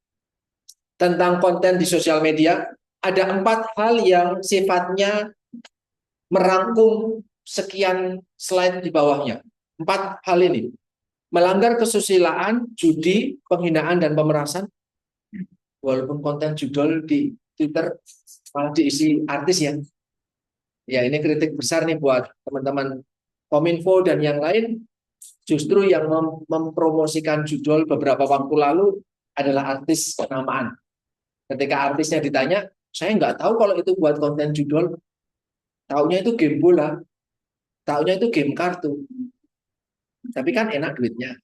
tentang konten di sosial media. Ada 4 hal yang sifatnya merangkum sekian slide di bawahnya. 4 hal ini. Melanggar kesusilaan, judi, penghinaan, dan pemerasan. Walaupun konten judul di Twitter malah diisi artis ya. Ya, ini kritik besar nih buat teman-teman Kominfo dan yang lain. Justru yang mempromosikan judul beberapa waktu lalu adalah artis kenamaan. Ketika artisnya ditanya, saya nggak tahu kalau itu buat konten judul. Taunya itu game bola. Taunya itu game kartu. Tapi kan enak duitnya.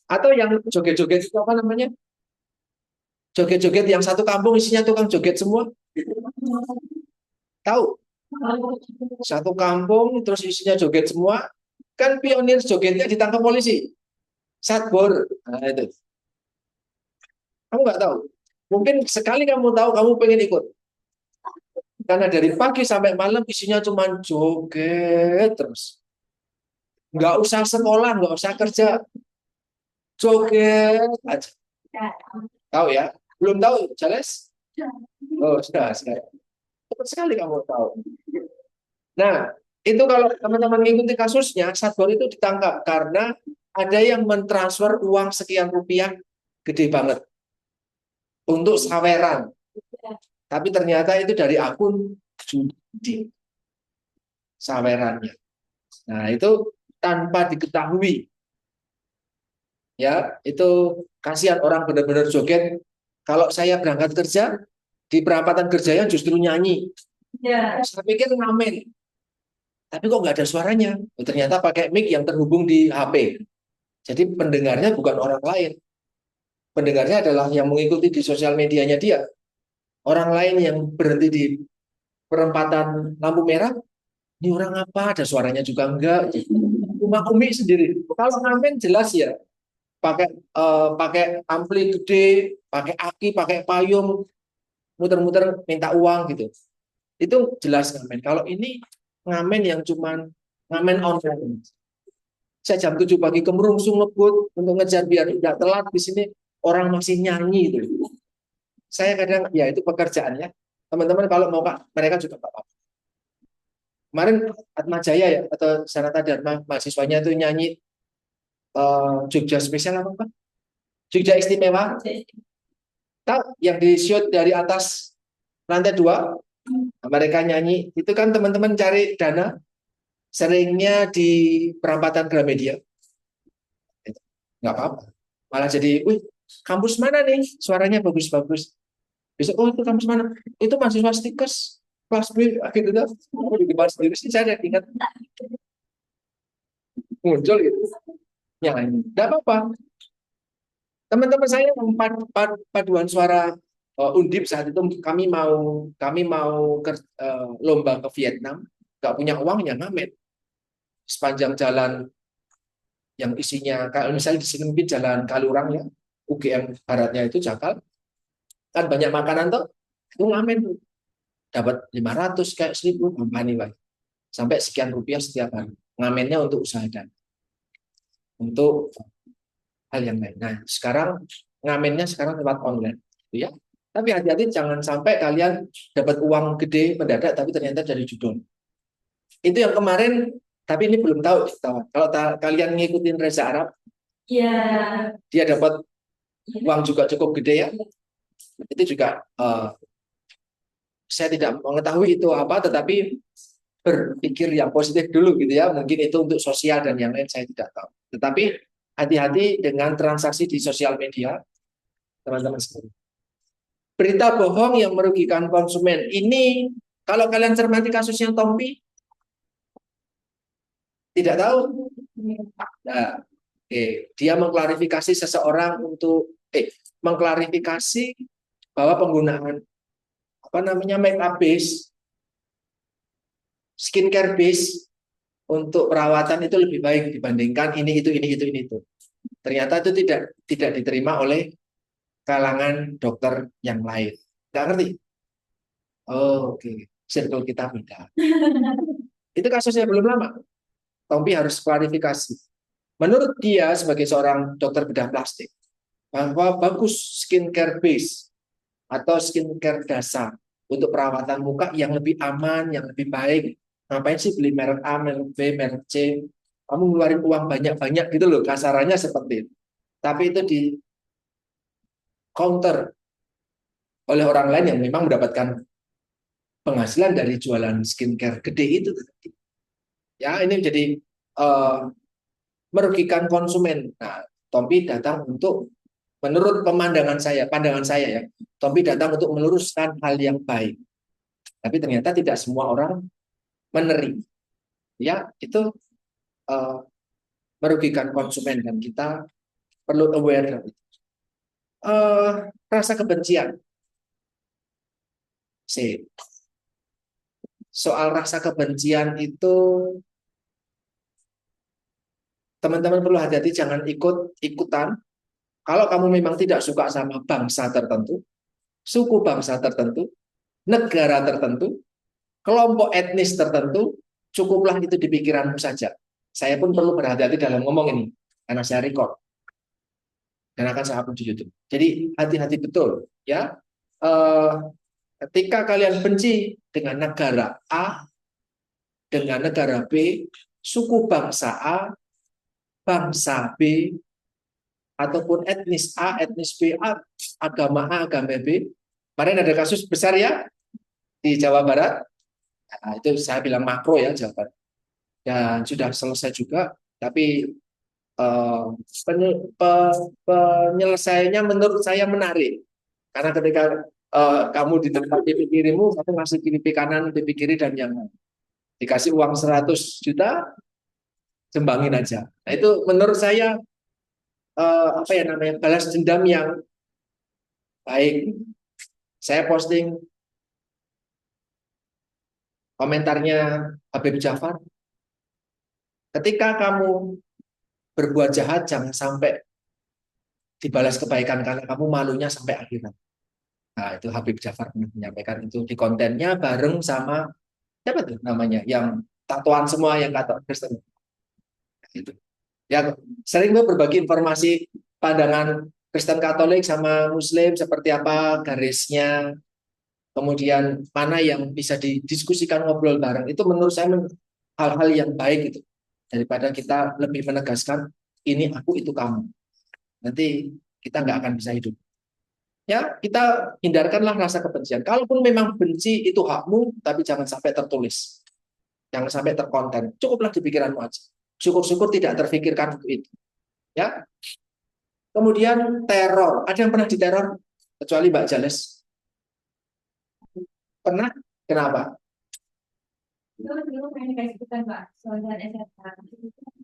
Atau yang joget-joget itu apa namanya? Joget-joget yang satu kampung isinya tukang joget semua. Tahu? Satu kampung terus isinya joget semua, kan pionir jogetnya ditangkap polisi, satbor. Nah, itu kamu nggak tahu. Mungkin sekali kamu tahu, kamu pengen ikut. Karena dari pagi sampai malam isinya cuma joget terus. Nggak usah sekolah, nggak usah kerja, joget aja. Tahu ya? Belum tahu, Jales? Oh, sudah. Cepat sekali kamu tahu. Nah, itu kalau teman-teman mengikuti kasusnya, Satbor itu ditangkap karena ada yang mentransfer uang sekian rupiah gede banget untuk saweran. Tapi ternyata itu dari akun judi sawerannya. Nah, itu tanpa diketahui. Ya, itu kasihan orang benar-benar joget. Kalau saya berangkat kerja, di perapatan kerjanya justru nyanyi. Ya. Saya pikir ngamen. Tapi kok nggak ada suaranya? Oh, ternyata pakai mic yang terhubung di HP. Jadi pendengarnya bukan orang lain. Pendengarnya adalah yang mengikuti di sosial medianya dia. Orang lain yang berhenti di perempatan lampu merah, ini orang apa? Ada suaranya juga enggak. Cuma Umi sendiri. Kalau ngamen jelas ya, pakai ampli gede, pakai aki, pakai payung, muter-muter minta uang gitu. Itu jelas ngamen. Kalau ini ngamen yang cuman ngamen online. Saya jam 7 pagi kemerungsung ngebut untuk ngejar biar tidak telat di sini orang masih nyanyi itu. Saya kadang ya itu pekerjaannya. Teman-teman kalau mau Kak, mereka juga Pak. Kemarin Atma Jaya ya atau Sanata Dharma mahasiswanya itu nyanyi Jogja spesial apa Pak? Jogja istimewa. Tahu yang di shoot dari atas lantai 2, mereka nyanyi itu kan teman-teman cari dana seringnya di perempatan Gramedia. Nggak apa-apa, malah jadi wih, kampus mana nih suaranya bagus-bagus, besok oh itu kampus mana, itu mahasiswa stikers kelas B gitu dah. Oh, di depan sendiri sih saya ingat muncul gitu nyanyi, nggak apa-apa. Teman-teman saya paduan suara Undip saat itu kami mau lomba ke Vietnam, nggak punya uang ya ngamen sepanjang jalan yang isinya kalau misalnya di sini mungkin jalan Kalurang ya, UGM baratnya itu Jakal, kan banyak makanan tuh, itu ngamen tuh dapat 500 kayak 1000 company lah sampai sekian rupiah setiap hari, ngamennya untuk usaha dan untuk hal yang lain. Nah sekarang ngamennya sekarang lewat online gitu ya, tapi hati-hati jangan sampai kalian dapat uang gede mendadak tapi ternyata dari judul itu yang kemarin. Tapi ini belum tahu kalau kalian ngikutin Reza Arab ya, dia dapat uang juga cukup gede ya, itu juga saya tidak mengetahui itu apa, tetapi berpikir yang positif dulu gitu ya, mungkin itu untuk sosial dan yang lain saya tidak tahu. Tetapi hati-hati dengan transaksi di sosial media, teman-teman sekalian. Berita bohong yang merugikan konsumen ini, kalau kalian cermati kasusnya Tompi, tidak tahu. Nah, dia mengklarifikasi seseorang untuk mengklarifikasi bahwa penggunaan apa namanya make up base, skincare base untuk perawatan itu lebih baik dibandingkan ini itu. Ternyata itu tidak diterima oleh kalangan dokter yang lain. Nggak ngerti? Oh, oke. Circle kita beda. Itu kasusnya belum lama. Tompi harus klarifikasi. Menurut dia sebagai seorang dokter bedah plastik, bahwa bagus skincare base atau skincare dasar untuk perawatan muka yang lebih aman, yang lebih baik. Ngapain sih beli merek A, merek B, merek C? Kamu ngeluarin uang banyak-banyak gitu loh, kasarannya seperti itu. Tapi itu di counter oleh orang lain yang memang mendapatkan penghasilan dari jualan skincare gede itu. Ya, ini jadi merugikan konsumen. Nah, Tompi datang untuk, menurut pandangan saya ya, Tompi datang untuk meluruskan hal yang baik. Tapi ternyata tidak semua orang menerima. Ya, itu merugikan konsumen dan kita perlu aware. Rasa kebencian. soal rasa kebencian itu teman-teman perlu hati-hati, jangan ikut-ikutan. Kalau kamu memang tidak suka sama bangsa tertentu, suku bangsa tertentu, negara tertentu, kelompok etnis tertentu, cukuplah itu di pikiranmu saja. Saya pun perlu berhati-hati dalam ngomong ini, karena saya record dan akan saya upload di YouTube. Jadi hati-hati betul, ya. Eh, Ketika kalian benci dengan negara A, dengan negara B, suku bangsa A, bangsa B, ataupun etnis A, etnis B, agama A, agama B. Kemarin ada kasus besar ya di Jawa Barat. Nah, itu saya bilang makro ya Jawa Barat. Dan sudah selesai juga, tapi eh, penyelesaiannya menurut saya menarik. Karena ketika kamu di tempat pipi kirimu, kamu ngasih pipi kanan, pipi kiri, dan yang dikasih uang 100 juta, jembangin aja. Nah, itu menurut saya apa ya namanya, balas dendam yang baik. Saya posting komentarnya Habib Jafar, ketika kamu berbuat jahat jangan sampai dibalas kebaikan karena kamu malunya sampai akhirat. Nah, itu Habib Jafar pernah menyampaikan itu di kontennya bareng sama siapa tuh namanya yang tatoan semua yang kata Kristen. Itu. Ya, sering gue berbagi informasi pandangan Kristen Katolik sama Muslim seperti apa garisnya, kemudian mana yang bisa didiskusikan ngobrol bareng. Itu menurut saya hal-hal yang baik itu daripada kita lebih menegaskan ini aku itu kamu. Nanti kita nggak akan bisa hidup. Ya, kita hindarkanlah rasa kebencian. Kalaupun memang benci itu hakmu, tapi jangan sampai tertulis. Jangan sampai terkonten. Cukuplah di pikiranmu aja. Syukur-syukur tidak terfikirkan untuk itu. Ya. Kemudian teror. Ada yang pernah diteror? Kecuali Mbak Jales. Pernah? Kenapa?
Itu dulu pengen kasih kita Mbak, soalnya SMA.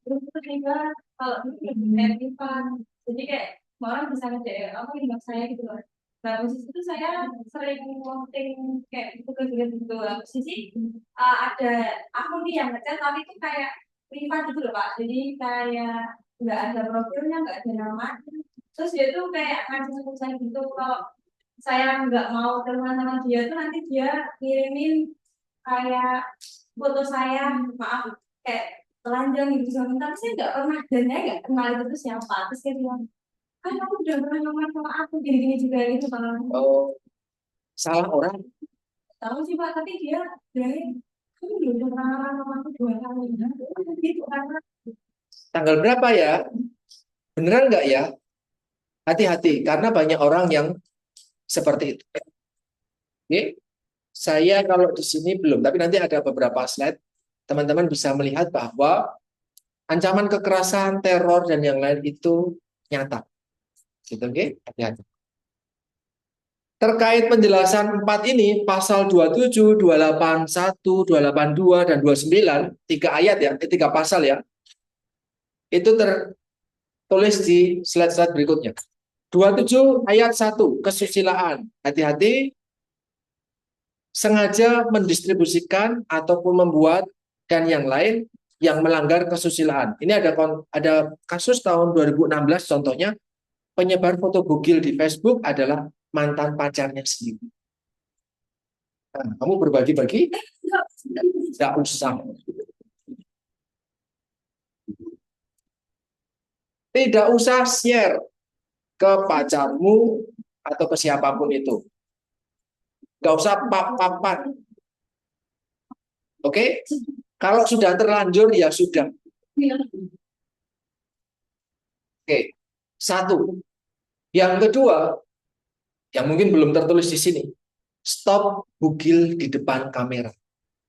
Terus juga kalau dulu net Ivan, jadi kayak orang bisa ngecek apa inbox saya gitu loh. Nah, posisi itu saya sering posting kayak gitu ke gitu. Posisi ada aku nih yang ngecek, tapi itu kayak privat gitu loh Pak. Jadi kayak nggak ada profilnya, nggak ada nama. Terus dia tuh kayak ngajak saya gitu kalau saya nggak mau teman sama dia tuh nanti dia ngirimin kayak foto saya, maaf, kayak telanjang gitu sama tapi saya nggak pernah dan saya nggak kenal itu tuh siapa. Terus dia bilang, kan kamu udah pernah ngomong sama aku gini-gini juga gitu bang.
Oh, salah orang.
Tahu sih Pak, tapi dia bilangnya kamu udah pernah ngomong sama aku 2 kali gitu karena
Tanggal berapa ya? Beneran nggak ya? Hati-hati, karena banyak orang yang seperti itu. Oke? Saya kalau di sini belum, tapi nanti ada beberapa slide. Teman-teman bisa melihat bahwa ancaman kekerasan, teror, dan yang lain itu nyata. Gitu, oke? Hati-hati. Terkait penjelasan 4 ini, pasal 27, 281, 282, dan 29, 3 ayat ya, 3 pasal ya, itu tertulis di slide-slide berikutnya. 27 ayat 1, kesusilaan. Hati-hati, sengaja mendistribusikan ataupun membuat dan yang lain yang melanggar kesusilaan. Ini ada kasus tahun 2016 contohnya, penyebar foto bugil di Facebook adalah mantan pacarnya sendiri. Nah, kamu berbagi-bagi, tidak usah. Tidak usah share ke pacarmu atau ke siapapun itu. Nggak usah pap-papan. Oke? Kalau sudah terlanjur, ya sudah. Oke. Satu. Yang kedua, yang mungkin belum tertulis di sini, stop bugil di depan kamera.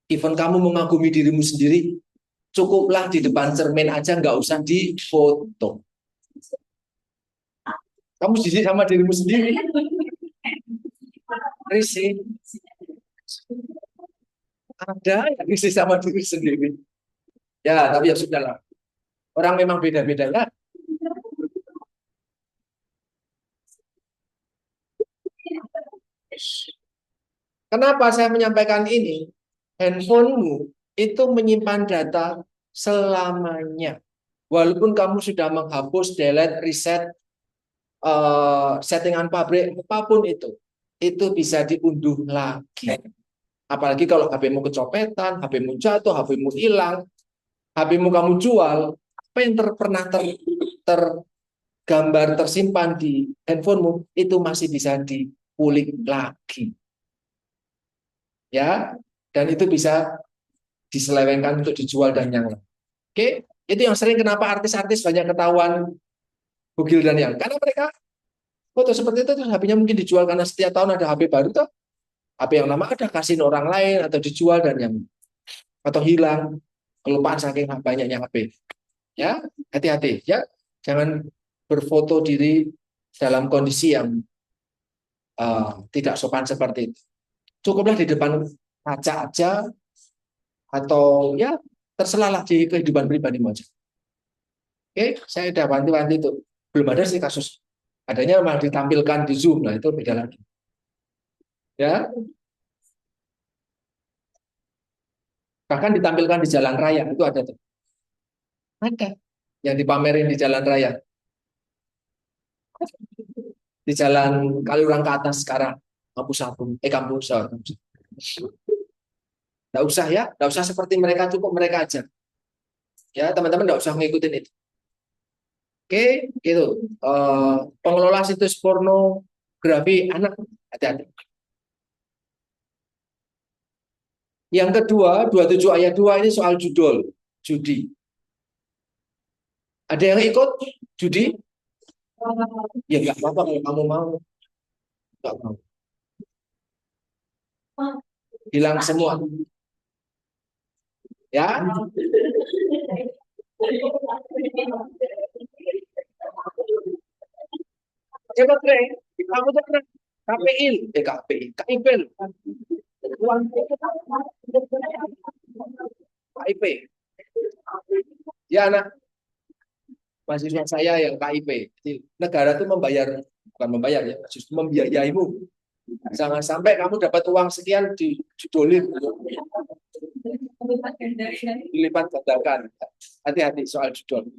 Even kamu mengagumi dirimu sendiri, cukuplah di depan cermin aja, nggak usah difoto. Kamu jijik sama dirimu sendiri. Risih. Ada yang risih sama diri sendiri. Ya, tapi ya sudahlah. Orang memang beda-beda ya. Kenapa saya menyampaikan ini? handphonemu itu menyimpan data selamanya. Walaupun kamu sudah menghapus, delete, reset, settingan pabrik, apapun itu bisa diunduh lagi. Apalagi kalau HP-mu kecopetan, HP-mu jatuh, HP-mu hilang, HP-mu kamu jual, apa yang pernah tergambar, tersimpan di handphonemu, itu masih bisa dipulik lagi. Ya, dan itu bisa diselewengkan untuk dijual dan yang lain. Oke, itu yang sering kenapa artis-artis banyak ketahuan bugil dan yang, karena mereka foto seperti itu terus HP-nya mungkin dijual karena setiap tahun ada HP baru tuh, HP yang lama ada kasihin orang lain atau dijual dan yang atau hilang, kelupaan saking banyaknya HP. Ya, hati-hati ya, jangan berfoto diri dalam kondisi yang tidak sopan seperti itu. Cukuplah di depan kaca aja atau ya terserahlah di kehidupan pribadi aja. Oke, saya udah wanti-wanti itu. Belum ada sih kasus. Adanya malah ditampilkan di Zoom, nah itu beda lagi. Ya, bahkan ditampilkan di jalan raya itu ada tuh. Ada yang dipamerin di jalan raya. Di jalan Kaliurang ke atas sekarang. Kampus Agung, kampus. Nggak usah ya, nggak usah seperti mereka, cukup mereka aja. Ya, teman-teman nggak usah ngikutin itu. Oke, itu pengelola situs pornografi anak, hati-hati. Yang kedua, 27 ayat 2 ini soal judul, judi. Ada yang ikut judi? Ya nggak apa-apa kalau kamu mau. Nggak mau. Hilang semua. Ya, coba Trey, kamu tuh pernah KPI, KPI, KIP, KIP. Ya anak mahasiswa saya yang KIP. Jadi, negara itu membayar, bukan membayar ya, justru membiayaimu. Jangan sampai kamu dapat uang sekian didolin, dilipat gandakan. Hati-hati soal judul.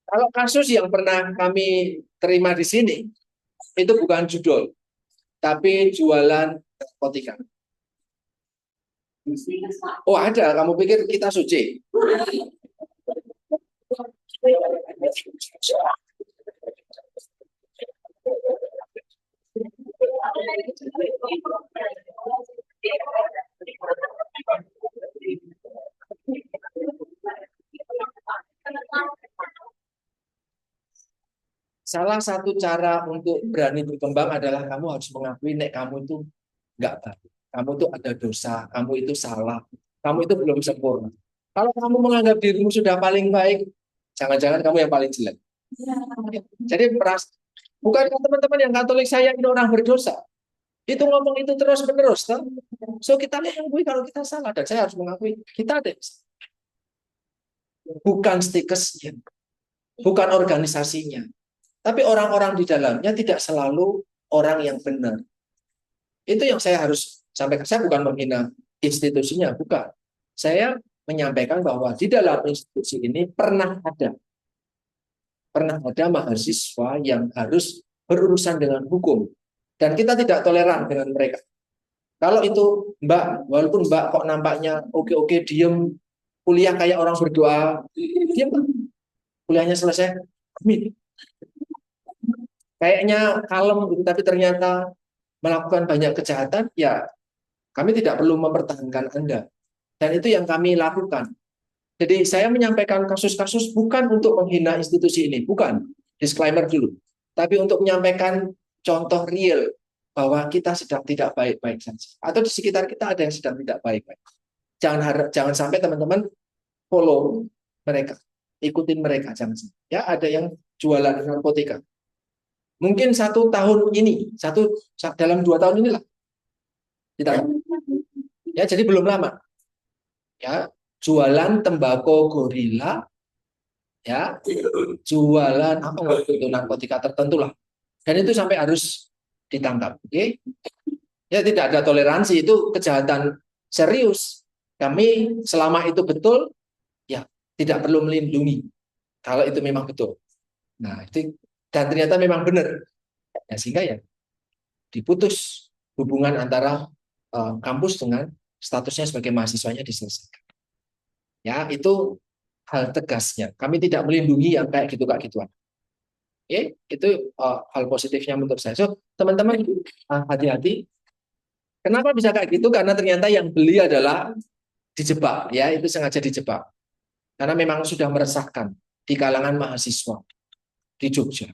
Kalau kasus yang pernah kami terima di sini, itu bukan judul, tapi jualan narkotika. Oh ada, kamu pikir kita suci? Salah satu cara untuk berani berkembang adalah kamu harus mengakui nek kamu itu nggak baik. Kamu itu ada dosa, kamu itu salah, kamu itu belum sempurna. Kalau kamu menganggap dirimu sudah paling baik, jangan-jangan kamu yang paling jelek. Jadi bukan teman-teman yang Katolik saya ini orang berdosa. Itu ngomong itu terus-menerus. Kan? So kita mengakui kalau kita salah dan saya harus mengakui kita ada. Bukan stikesnya, bukan organisasinya, tapi orang-orang di dalamnya tidak selalu orang yang benar. Itu yang saya harus sampaikan. Saya bukan menghina institusinya, bukan. Saya menyampaikan bahwa di dalam institusi ini pernah ada mahasiswa yang harus berurusan dengan hukum. Dan kita tidak toleran dengan mereka. Kalau itu Mbak, walaupun Mbak kok nampaknya oke-oke, diem, kuliah kayak orang berdoa, diem, kuliahnya selesai, amin. Kayaknya kalem, tapi ternyata melakukan banyak kejahatan, ya kami tidak perlu mempertahankan Anda. Dan itu yang kami lakukan. Jadi saya menyampaikan kasus-kasus bukan untuk menghina institusi ini, bukan. Disclaimer dulu. Tapi untuk menyampaikan contoh real bahwa kita sedang tidak baik-baik saja. Atau di sekitar kita ada yang sedang tidak baik-baik. Jangan sampai teman-teman follow mereka, ikutin mereka, jangan sampai. Ya ada yang jualan narkotika. Mungkin 1 tahun ini, dalam 2 tahun inilah. Ya, jadi belum lama. Ya, jualan tembakau gorila, ya, jualan apa waktu itu narkotika tertentu lah. Dan itu sampai harus ditangkap. Oke? Ya tidak ada toleransi, itu kejahatan serius. Kami selama itu betul, ya tidak perlu melindungi kalau itu memang betul. Nah, itu dan ternyata memang benar. Ya, sehingga ya diputus hubungan antara kampus dengan statusnya sebagai mahasiswanya diselesaikan. Ya, itu hal tegasnya. Kami tidak melindungi yang kayak gitu Kak gituan. Oke, itu hal positifnya menurut saya. So, teman-teman hati-hati. Kenapa bisa kayak gitu? Karena ternyata yang beli adalah dijebak, ya, itu sengaja dijebak. Karena memang sudah meresahkan di kalangan mahasiswa di Jogja.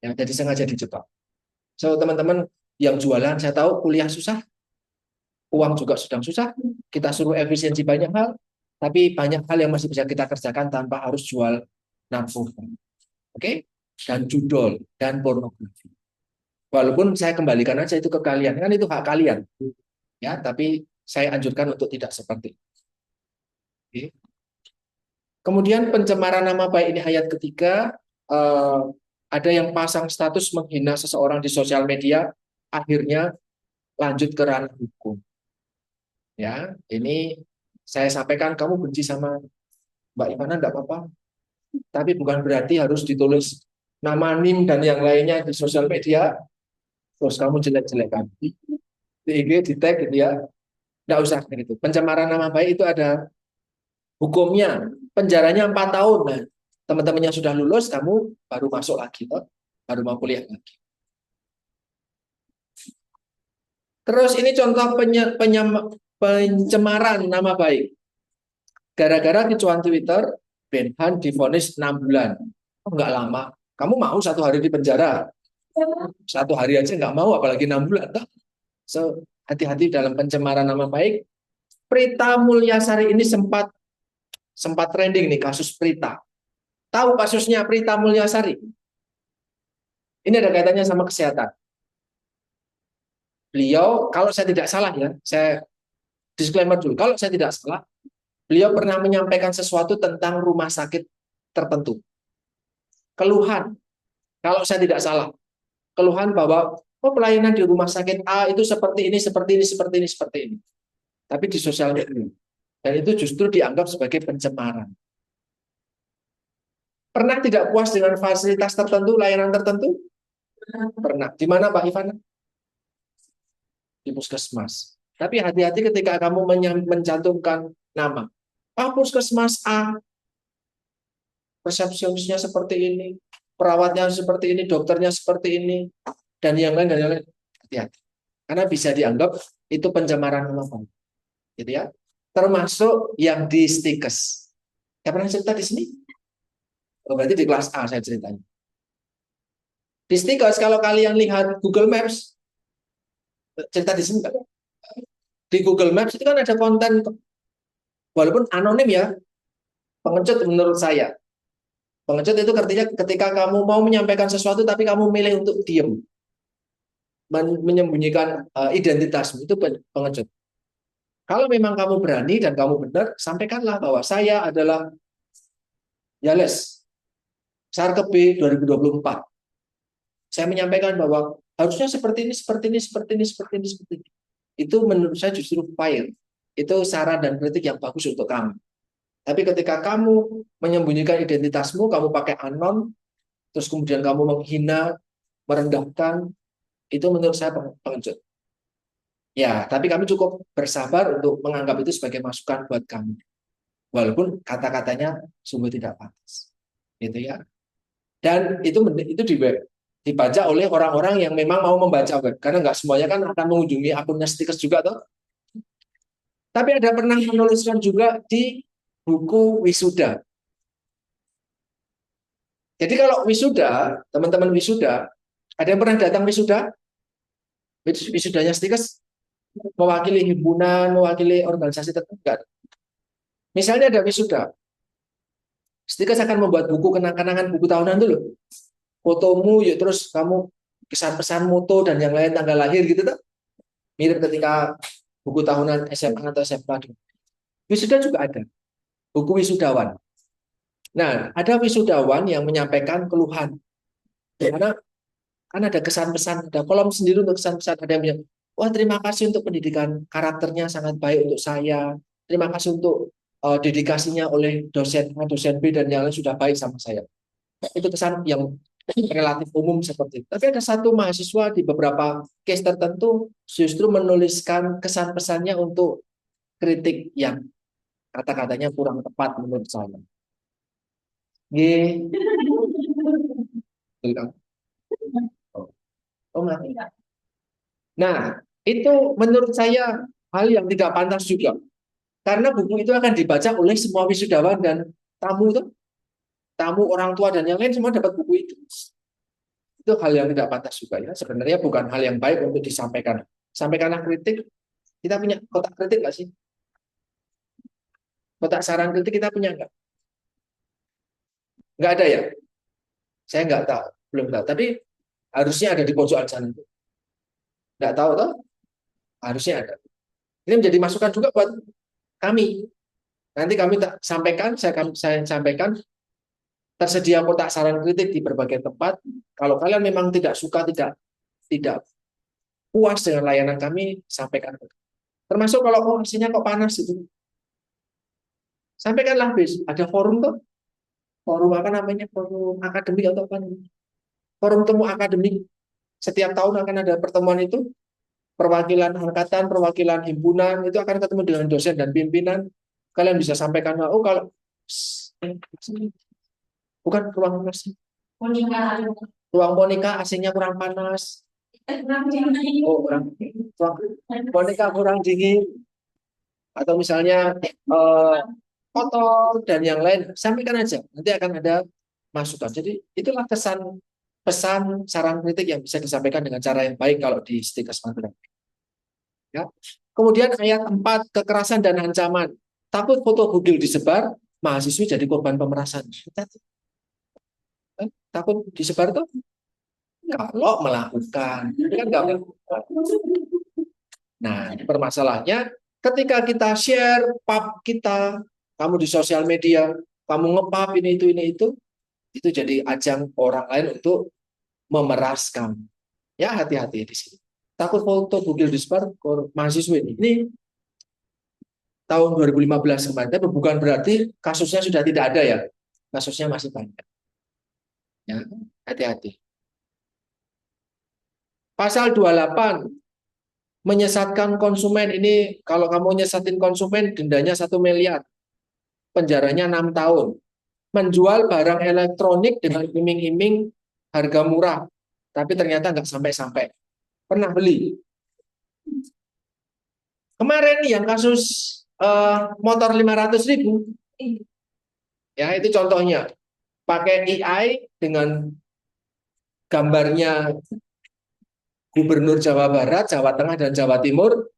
Ya, jadi sengaja dijebak. So, teman-teman yang jualan, saya tahu kuliah susah, uang juga sedang susah, kita suruh efisiensi banyak hal, tapi banyak hal yang masih bisa kita kerjakan tanpa harus jual narkoba. Oke? Dan judol, dan pornografi. Walaupun saya kembalikan aja itu ke kalian, kan itu hak kalian. Ya, tapi saya anjurkan untuk tidak seperti itu. Oke? Kemudian pencemaran nama baik ini ayat ketiga, ada yang pasang status menghina seseorang di sosial media, akhirnya lanjut ke ranah hukum. Ya, ini saya sampaikan kamu benci sama Mbak Ivana enggak apa-apa, tapi bukan berarti harus ditulis nama NIM dan yang lainnya di sosial media, terus kamu jelek-jelekan. Di IG, di tag gitu ya, enggak usah gitu. Pencemaran nama baik itu ada hukumnya, penjaranya 4 tahun. Nah, teman-teman yang sudah lulus, kamu baru masuk lagi, toh? Baru mau kuliah lagi. Terus ini contoh pencemaran nama baik. Gara-gara kecuan Twitter, Ben Han divonis 6 bulan. Oh, nggak lama. Kamu mau 1 hari di penjara? 1 hari aja nggak mau, apalagi 6 bulan. Toh? So, hati-hati dalam pencemaran nama baik. Prita Mulyasari ini sempat trending nih, kasus Prita. Tahu kasusnya Prita Mulyasari? Ini ada kaitannya sama kesehatan. Beliau, kalau saya tidak salah ya, saya disclaimer dulu, kalau saya tidak salah, beliau pernah menyampaikan sesuatu tentang rumah sakit tertentu. Keluhan, kalau saya tidak salah, keluhan bahwa oh, pelayanan di rumah sakit A itu seperti ini, seperti ini, seperti ini, seperti ini. Tapi di sosial media. Dan itu justru dianggap sebagai pencemaran. Pernah tidak puas dengan fasilitas tertentu, layanan tertentu? Pernah. Di mana Pak Ivana? Di puskesmas. Tapi hati-hati ketika kamu mencantumkan nama. Ah, puskesmas A, resepsionisnya seperti ini, perawatnya seperti ini, dokternya seperti ini, dan yang lain dan yang lain. Hati-hati. Karena bisa dianggap itu pencemaran nama baik. Gitu ya. Termasuk yang di stikes. Saya pernah cerita di sini? Oh, berarti di kelas A saya ceritanya. Di stikes kalau kalian lihat Google Maps, cerita di sini Pak. Di Google Maps itu kan ada konten, walaupun anonim ya, pengecut menurut saya. Pengecut itu artinya ketika kamu mau menyampaikan sesuatu tapi kamu milih untuk diam, menyembunyikan identitasmu, itu pengecut. Kalau memang kamu berani dan kamu benar, sampaikanlah bahwa saya adalah Yales, Sarkep B 2024. Saya menyampaikan bahwa harusnya seperti ini, seperti ini, seperti ini, seperti ini, seperti ini. Itu menurut saya justru fair. Itu saran dan kritik yang bagus untuk kamu. Tapi ketika kamu menyembunyikan identitasmu, kamu pakai anon, terus kemudian kamu menghina, merendahkan, itu menurut saya pengecut. Ya, tapi kami cukup bersabar untuk menganggap itu sebagai masukan buat kami. Walaupun kata-katanya sungguh tidak pantas. Gitu ya. Dan itu di web. Dibaca oleh orang-orang yang memang mau membaca web. Karena nggak semuanya kan akan mengunjungi akunnya Stikers juga, toh. Tapi ada pernah menuliskan juga di buku wisuda. Jadi kalau wisuda, teman-teman wisuda, ada yang pernah datang wisuda? Wisudanya Stikers mewakili himpunan, mewakili organisasi tertentu. Misalnya ada wisuda, Stikers akan membuat buku kenang-kenangan buku tahunan dulu. Fotomu, yuk terus kamu pesan-pesan moto dan yang lain tanggal lahir gitu tuh. Mirip ketika buku tahunan SMA atau SMA. Wisuda juga ada. Buku wisudawan. Nah, ada wisudawan yang menyampaikan keluhan. Karena Kan ada kesan pesan, ada kolom sendiri untuk kesan pesan. Ada yang bilang, wah terima kasih untuk pendidikan karakternya sangat baik untuk saya. Terima kasih untuk dedikasinya oleh dosen A, dosen B dan yang lain sudah baik sama saya. Itu kesan yang relatif umum seperti itu. Tapi ada satu mahasiswa di beberapa case tertentu justru menuliskan kesan pesannya untuk kritik yang kata-katanya kurang tepat menurut saya. Nggih. Oh, oh, enggak. Nah, itu menurut saya hal yang tidak pantas juga. Karena buku itu akan dibaca oleh semua wisudawan dan tamu tuh, tamu orang tua dan yang lain semua dapat buku itu. Itu hal yang tidak pantas juga ya. Sebenarnya bukan hal yang baik untuk disampaikan. Sampaikanlah kritik. Kita punya kotak kritik nggak sih? Kotak saran kritik kita punya nggak? Nggak ada ya? Saya nggak tahu, belum tahu. Tapi harusnya ada di pojokan sana. Nggak tahu toh? Harusnya ada. Ini menjadi masukan juga buat kami. Nanti kami sampaikan, saya sampaikan tersedia kotak saran kritik di berbagai tempat. Kalau kalian memang tidak suka, tidak puas dengan layanan kami, sampaikan. Termasuk kalau hasilnya kok panas itu, sampaikanlah bis. Ada forum tuh, forum apa namanya, forum akademik atau apa namanya? Forum temu akademik. Setiap tahun akan ada pertemuan itu, perwakilan angkatan, perwakilan himpunan itu akan ketemu dengan dosen dan pimpinan. Kalian bisa sampaikan, oh kalau bukan ruang nasi, ruang Monika AC-nya kurang panas. Oh, kurang, Monika kurang dingin. Atau misalnya kotor dan yang lain, sampaikan aja. Nanti akan ada masukan. Jadi itulah kesan pesan saran kritik yang bisa disampaikan dengan cara yang baik kalau di Stikes Magelang. Ya. Kemudian ayat 4, kekerasan dan ancaman. Takut foto bugil disebar, mahasiswi jadi korban pemerasan. Takut disebar tuh kalau melakukan. Ini kan nggak melakukan. Nah, permasalahannya ketika kita share pub kita, kamu di sosial media, kamu ngepub ini itu jadi ajang orang lain untuk memeraskan. Ya hati-hati di sini. Takut foto bugil disebar mahasiswa ini. Ini tahun 2015 kemarin, tapi bukan berarti kasusnya sudah tidak ada ya. Kasusnya masih banyak. Ya, hati-hati. Pasal 28 menyesatkan konsumen ini, kalau kamu nyesatin konsumen dendanya 1 miliar, penjaranya 6 tahun. Menjual barang elektronik dengan iming-iming harga murah, tapi ternyata nggak sampai-sampai. Pernah beli. Kemarin yang kasus motor 500.000, ya itu contohnya. Pakai AI dengan gambarnya Gubernur Jawa Barat, Jawa Tengah, dan Jawa Timur,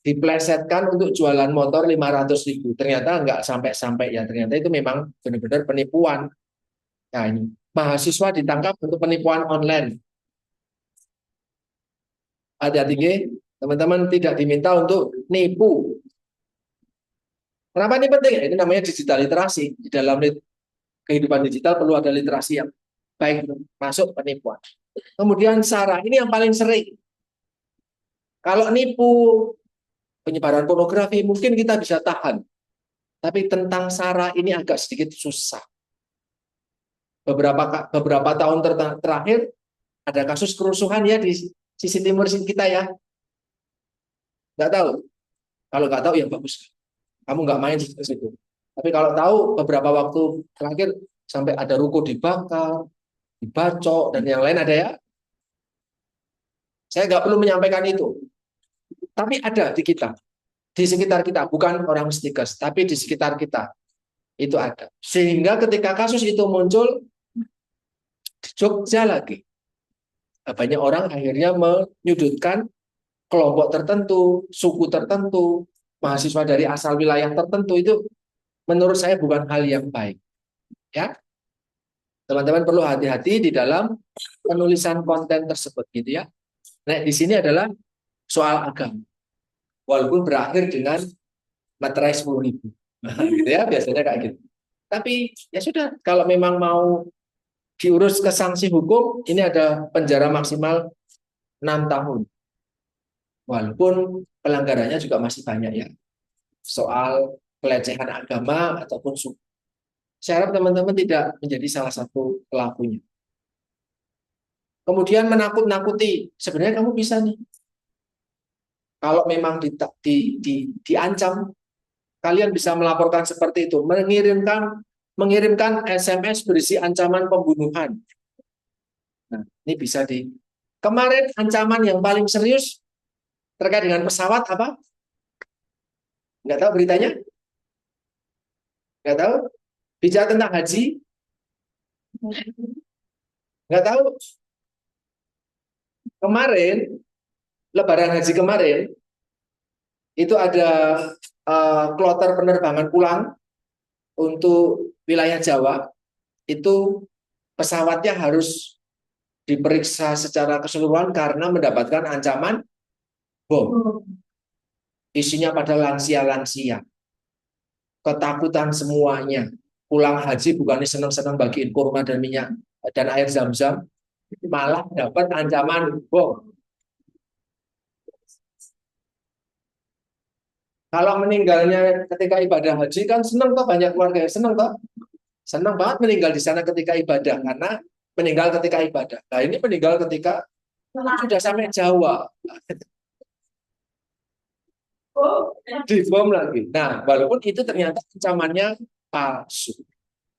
diplesetkan untuk jualan motor 500.000. Ternyata nggak sampai-sampai ya. Ternyata itu memang benar-benar penipuan. Nah ini mahasiswa ditangkap untuk penipuan online. Hati-hati, teman-teman tidak diminta untuk nipu. Kenapa ini penting? Ini namanya digital literasi. Di dalam kehidupan digital perlu ada literasi yang baik, masuk penipuan. Kemudian SARA, ini yang paling sering. Kalau nipu penyebaran pornografi mungkin kita bisa tahan. Tapi tentang SARA ini agak sedikit susah. Beberapa tahun terakhir ada kasus kerusuhan ya di sisi timur kita ya. Nggak tahu. Kalau nggak tahu ya bagus. Kamu nggak main di situ. Tapi kalau tahu beberapa waktu terakhir sampai ada ruko dibakar, dibacok, dan yang lain ada ya. Saya nggak perlu menyampaikan itu. Tapi ada di kita. Di sekitar kita. Bukan orang Stikes, tapi di sekitar kita. Itu ada. Sehingga ketika kasus itu muncul, di Jogja lagi. Banyak orang akhirnya menyudutkan kelompok tertentu, suku tertentu, mahasiswa dari asal wilayah tertentu. Itu menurut saya bukan hal yang baik. Ya, teman-teman perlu hati-hati di dalam penulisan konten tersebut, gitu ya. Nah, di sini adalah soal agama. Walaupun berakhir dengan materai 10.000. Gitu ya, biasanya kayak gitu. Tapi ya sudah, kalau memang mau diurus ke sanksi hukum, ini ada penjara maksimal 6 tahun. Walaupun pelanggarannya juga masih banyak ya. Soal pelecehan agama ataupun suku. Saya harap teman-teman tidak menjadi salah satu pelakunya. Kemudian menakut-nakuti. Sebenarnya kamu bisa nih. Kalau memang diancam, kalian bisa melaporkan seperti itu. Mengirimkan SMS berisi ancaman pembunuhan. Nah, ini bisa di. Kemarin ancaman yang paling serius terkait dengan pesawat apa? Nggak tahu beritanya? Nggak tahu? Bicara tentang haji? Nggak tahu? Kemarin, Lebaran haji kemarin, itu ada kloter penerbangan pulang untuk wilayah Jawa. Itu pesawatnya harus diperiksa secara keseluruhan karena mendapatkan ancaman bom. Isinya pada lansia-lansia. Ketakutan semuanya. Pulang haji bukannya senang-senang bagiin kurma dan minyak dan air zam-zam, malah dapat ancaman bom. Kalau meninggalnya ketika ibadah haji kan senang toh, banyak keluarga yang senang toh. Senang banget meninggal di sana ketika ibadah karena meninggal ketika ibadah. Nah, ini meninggal ketika sudah sampai Jawa. Dibom lagi. Nah, walaupun itu ternyata ancamannya palsu.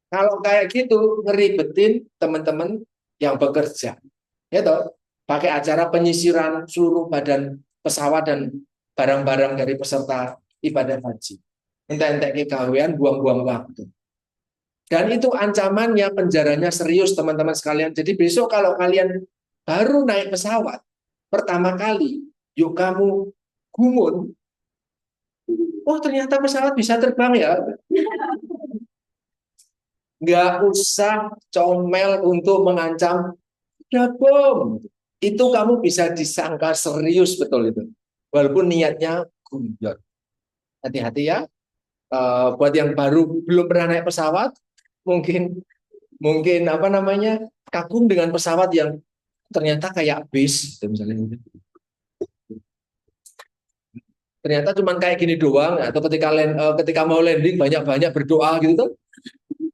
Kalau kayak gitu ngeribetin teman-teman yang bekerja. Ya toh, pakai acara penyisiran seluruh badan pesawat dan barang-barang dari peserta ibadah haji. Entek-entek kegawean, buang-buang waktu. Dan itu ancamannya penjaranya serius teman-teman sekalian. Jadi besok kalau kalian baru naik pesawat pertama kali, yuk kamu gumun. Oh ternyata pesawat bisa terbang ya. Nggak usah comel untuk mengancam ada bom. Itu kamu bisa disangka serius betul itu. Walaupun niatnya guyon. Hati-hati ya. Buat yang baru belum pernah naik pesawat, mungkin mungkin apa namanya kagum dengan pesawat yang ternyata kayak bis, gitu, misalnya. Ternyata cuma kayak gini doang. Atau ketika mau landing banyak-banyak berdoa gitu tuh.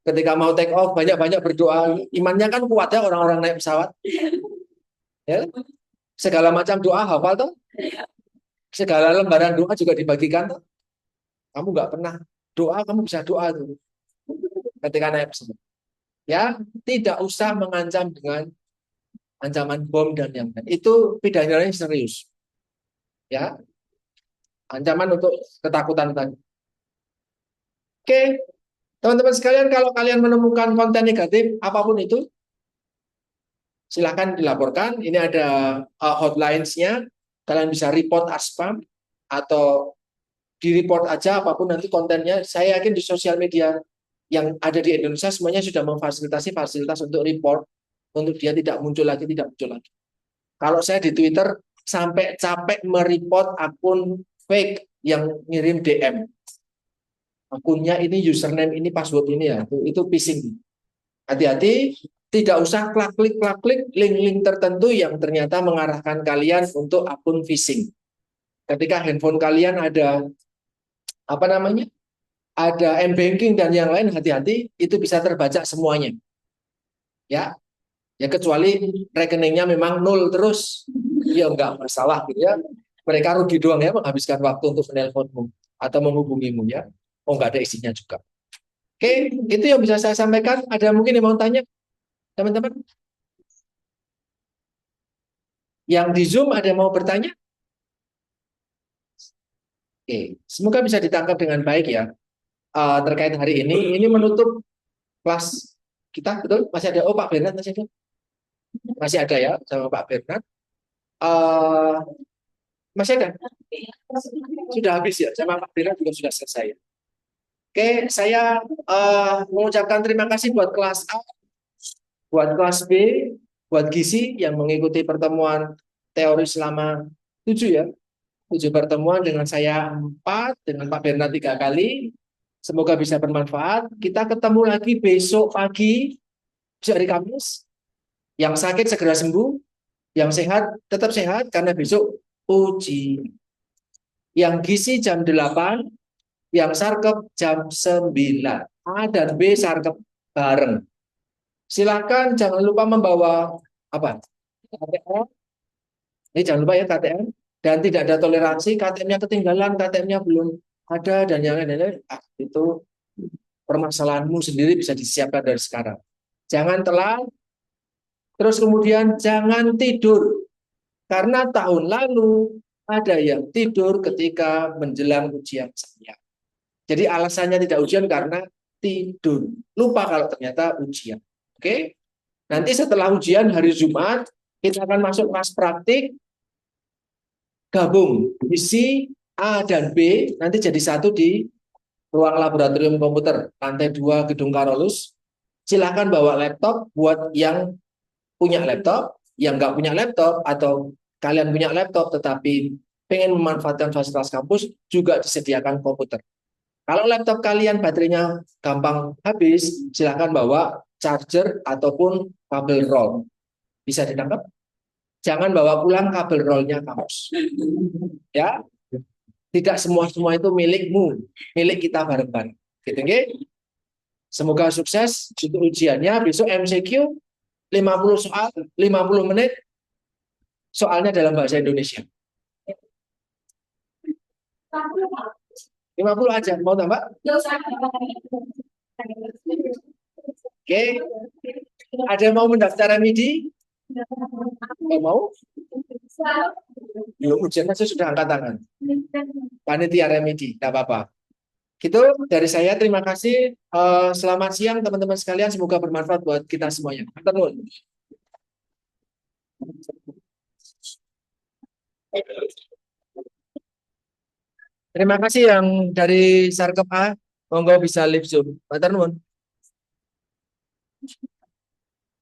Ketika mau take off banyak-banyak berdoa. Imannya kan kuat ya orang-orang naik pesawat. Ya, segala macam doa hafal tuh. Segala lembaran doa juga dibagikan tuh. Kamu nggak pernah doa, kamu bisa doa tuh ketika naik pesawat. Ya, tidak usah mengancam dengan ancaman bom dan yang lain. Itu pidananya serius. Ya, ancaman untuk ketakutan tadi. Oke, teman-teman sekalian, kalau kalian menemukan konten negatif apapun itu, silahkan dilaporkan. Ini ada hotlines-nya. Kalian bisa report as spam atau di-report aja apapun nanti kontennya. Saya yakin di sosial media yang ada di Indonesia semuanya sudah memfasilitasi fasilitas untuk report, untuk dia tidak muncul lagi, tidak muncul lagi. Kalau saya di Twitter sampai capek mereport akun fake yang ngirim DM. Akunnya ini, username ini, password ini ya, itu phishing. Hati-hati, tidak usah klik link-link tertentu yang ternyata mengarahkan kalian untuk akun phishing. Ketika handphone kalian ada apa namanya? Ada m-banking dan yang lain, hati-hati, itu bisa terbaca semuanya. Ya, ya kecuali rekeningnya memang nol terus, ya enggak masalah gitu ya. Mereka rugi doang ya menghabiskan waktu untuk menelponmu atau menghubungimu ya. Oh enggak ada isinya juga. Oke, itu yang bisa saya sampaikan. Ada mungkin yang mau tanya, teman-teman? Yang di Zoom ada yang mau bertanya? Oke, semoga bisa ditangkap dengan baik ya. Terkait hari ini menutup kelas kita, betul? Masih ada, oh Pak Bernard masih ada ya sama Pak Bernard. Uh, Masih ada? Sudah habis ya, sama Pak Bernard juga sudah selesai. Oke, saya mengucapkan terima kasih buat kelas A, buat kelas B, buat Gizi yang mengikuti pertemuan teori selama 7 ya. 7 pertemuan dengan saya 4, dengan Pak Bernard 3 kali. Semoga bisa bermanfaat. Kita ketemu lagi besok pagi besok hari Kamis. Yang sakit segera sembuh, yang sehat tetap sehat karena besok uji. Yang gizi jam 8, yang sarkep jam 9. A dan B sarkep bareng. Silakan jangan lupa membawa apa? KTM. Ini jangan lupa ya KTM. Dan tidak ada toleransi, KTM-nya ketinggalan, KTM-nya belum ada dan yang lain-lain. Itu permasalahanmu sendiri bisa disiapkan dari sekarang. Jangan telat, terus kemudian jangan tidur. Karena tahun lalu ada yang tidur ketika menjelang ujian saya. Jadi alasannya tidak ujian karena tidur. Lupa kalau ternyata ujian. Oke? Nanti setelah ujian hari Jumat, kita akan masuk kelas praktik, gabung isi A dan B, nanti jadi satu di ruang laboratorium komputer, lantai 2 Gedung Karolus. Silahkan bawa laptop buat yang punya laptop, yang nggak punya laptop, atau kalian punya laptop tetapi pengen memanfaatkan fasilitas kampus, juga disediakan komputer. Kalau laptop kalian baterainya gampang habis, silahkan bawa charger ataupun kabel roll. Bisa ditangkap? Jangan bawa pulang kabel rollnya kampus. Ya, tidak semua itu milikmu, milik kita bareng-bareng. Gitu, okay? Semoga sukses untuk ujiannya. Besok MCQ 50 soal, 50 menit. Soalnya dalam bahasa Indonesia. 50 aja, mau tambah? Oke. Ada yang mau mendaftar MIDI? Mau? Belum ujian saya sudah angkat tangan. Panitia remedi, tidak apa-apa. Gitu dari saya, terima kasih. Selamat siang teman-teman sekalian, semoga bermanfaat buat kita semuanya. Terima kasih yang dari Sarkep A, monggo bisa live Zoom. Pak Tarnun.